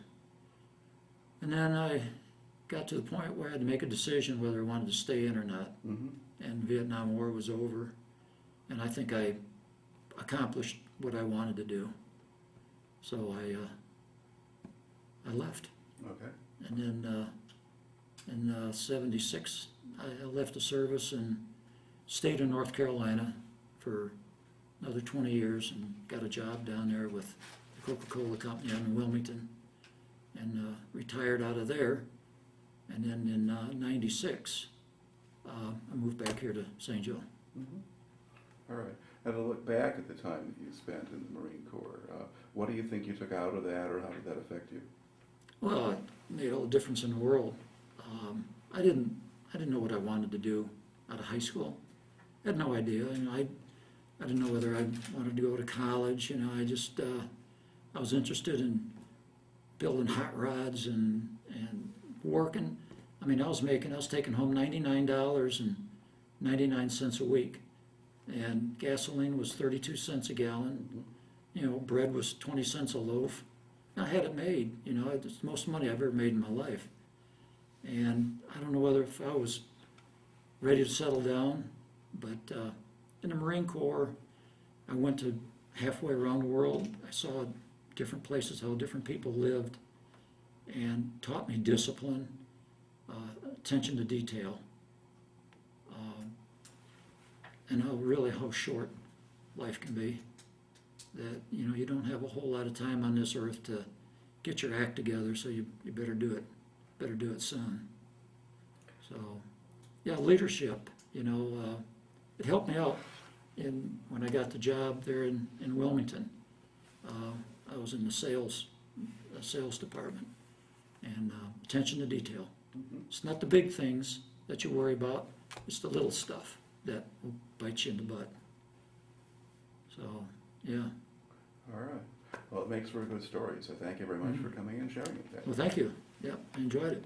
And then I got to the point where I had to make a decision whether I wanted to stay in or not. And the Vietnam War was over, and I think I accomplished what I wanted to do. So I left. Okay. And then in '76, I left the service and stayed in North Carolina for another 20 years and got a job down there with the Coca-Cola company out in Wilmington, and retired out of there. And then in '96, I moved back here to St. Joe. All right. Now, to look back at the time that you spent in the Marine Corps, what do you think you took out of that, or how did that affect you? Well, it made all the difference in the world. I didn't know what I wanted to do out of high school. I had no idea. You know, I didn't know whether I wanted to go to college. You know, I was interested in building hot rods and working. I mean, I was taking home $99.99 a week, and gasoline was 32 cents a gallon. You know, bread was 20 cents a loaf. I had it made. You know, it's the most money I've ever made in my life. And I don't know whether if I was ready to settle down, but in the Marine Corps, I went to halfway around the world. I saw different places, how different people lived, and taught me discipline, attention to detail, and how short life can be. That, you know, you don't have a whole lot of time on this earth to get your act together, so you better do it soon. So, yeah, leadership, you know, it helped me out when I got the job there in Wilmington. I was in the sales department, and attention to detail. It's not the big things that you worry about, it's the little stuff that will bite you in the butt. So, yeah. All right. Well, it makes for a good story, so thank you very much for coming and sharing it. Well, thank you. Yep, I enjoyed it.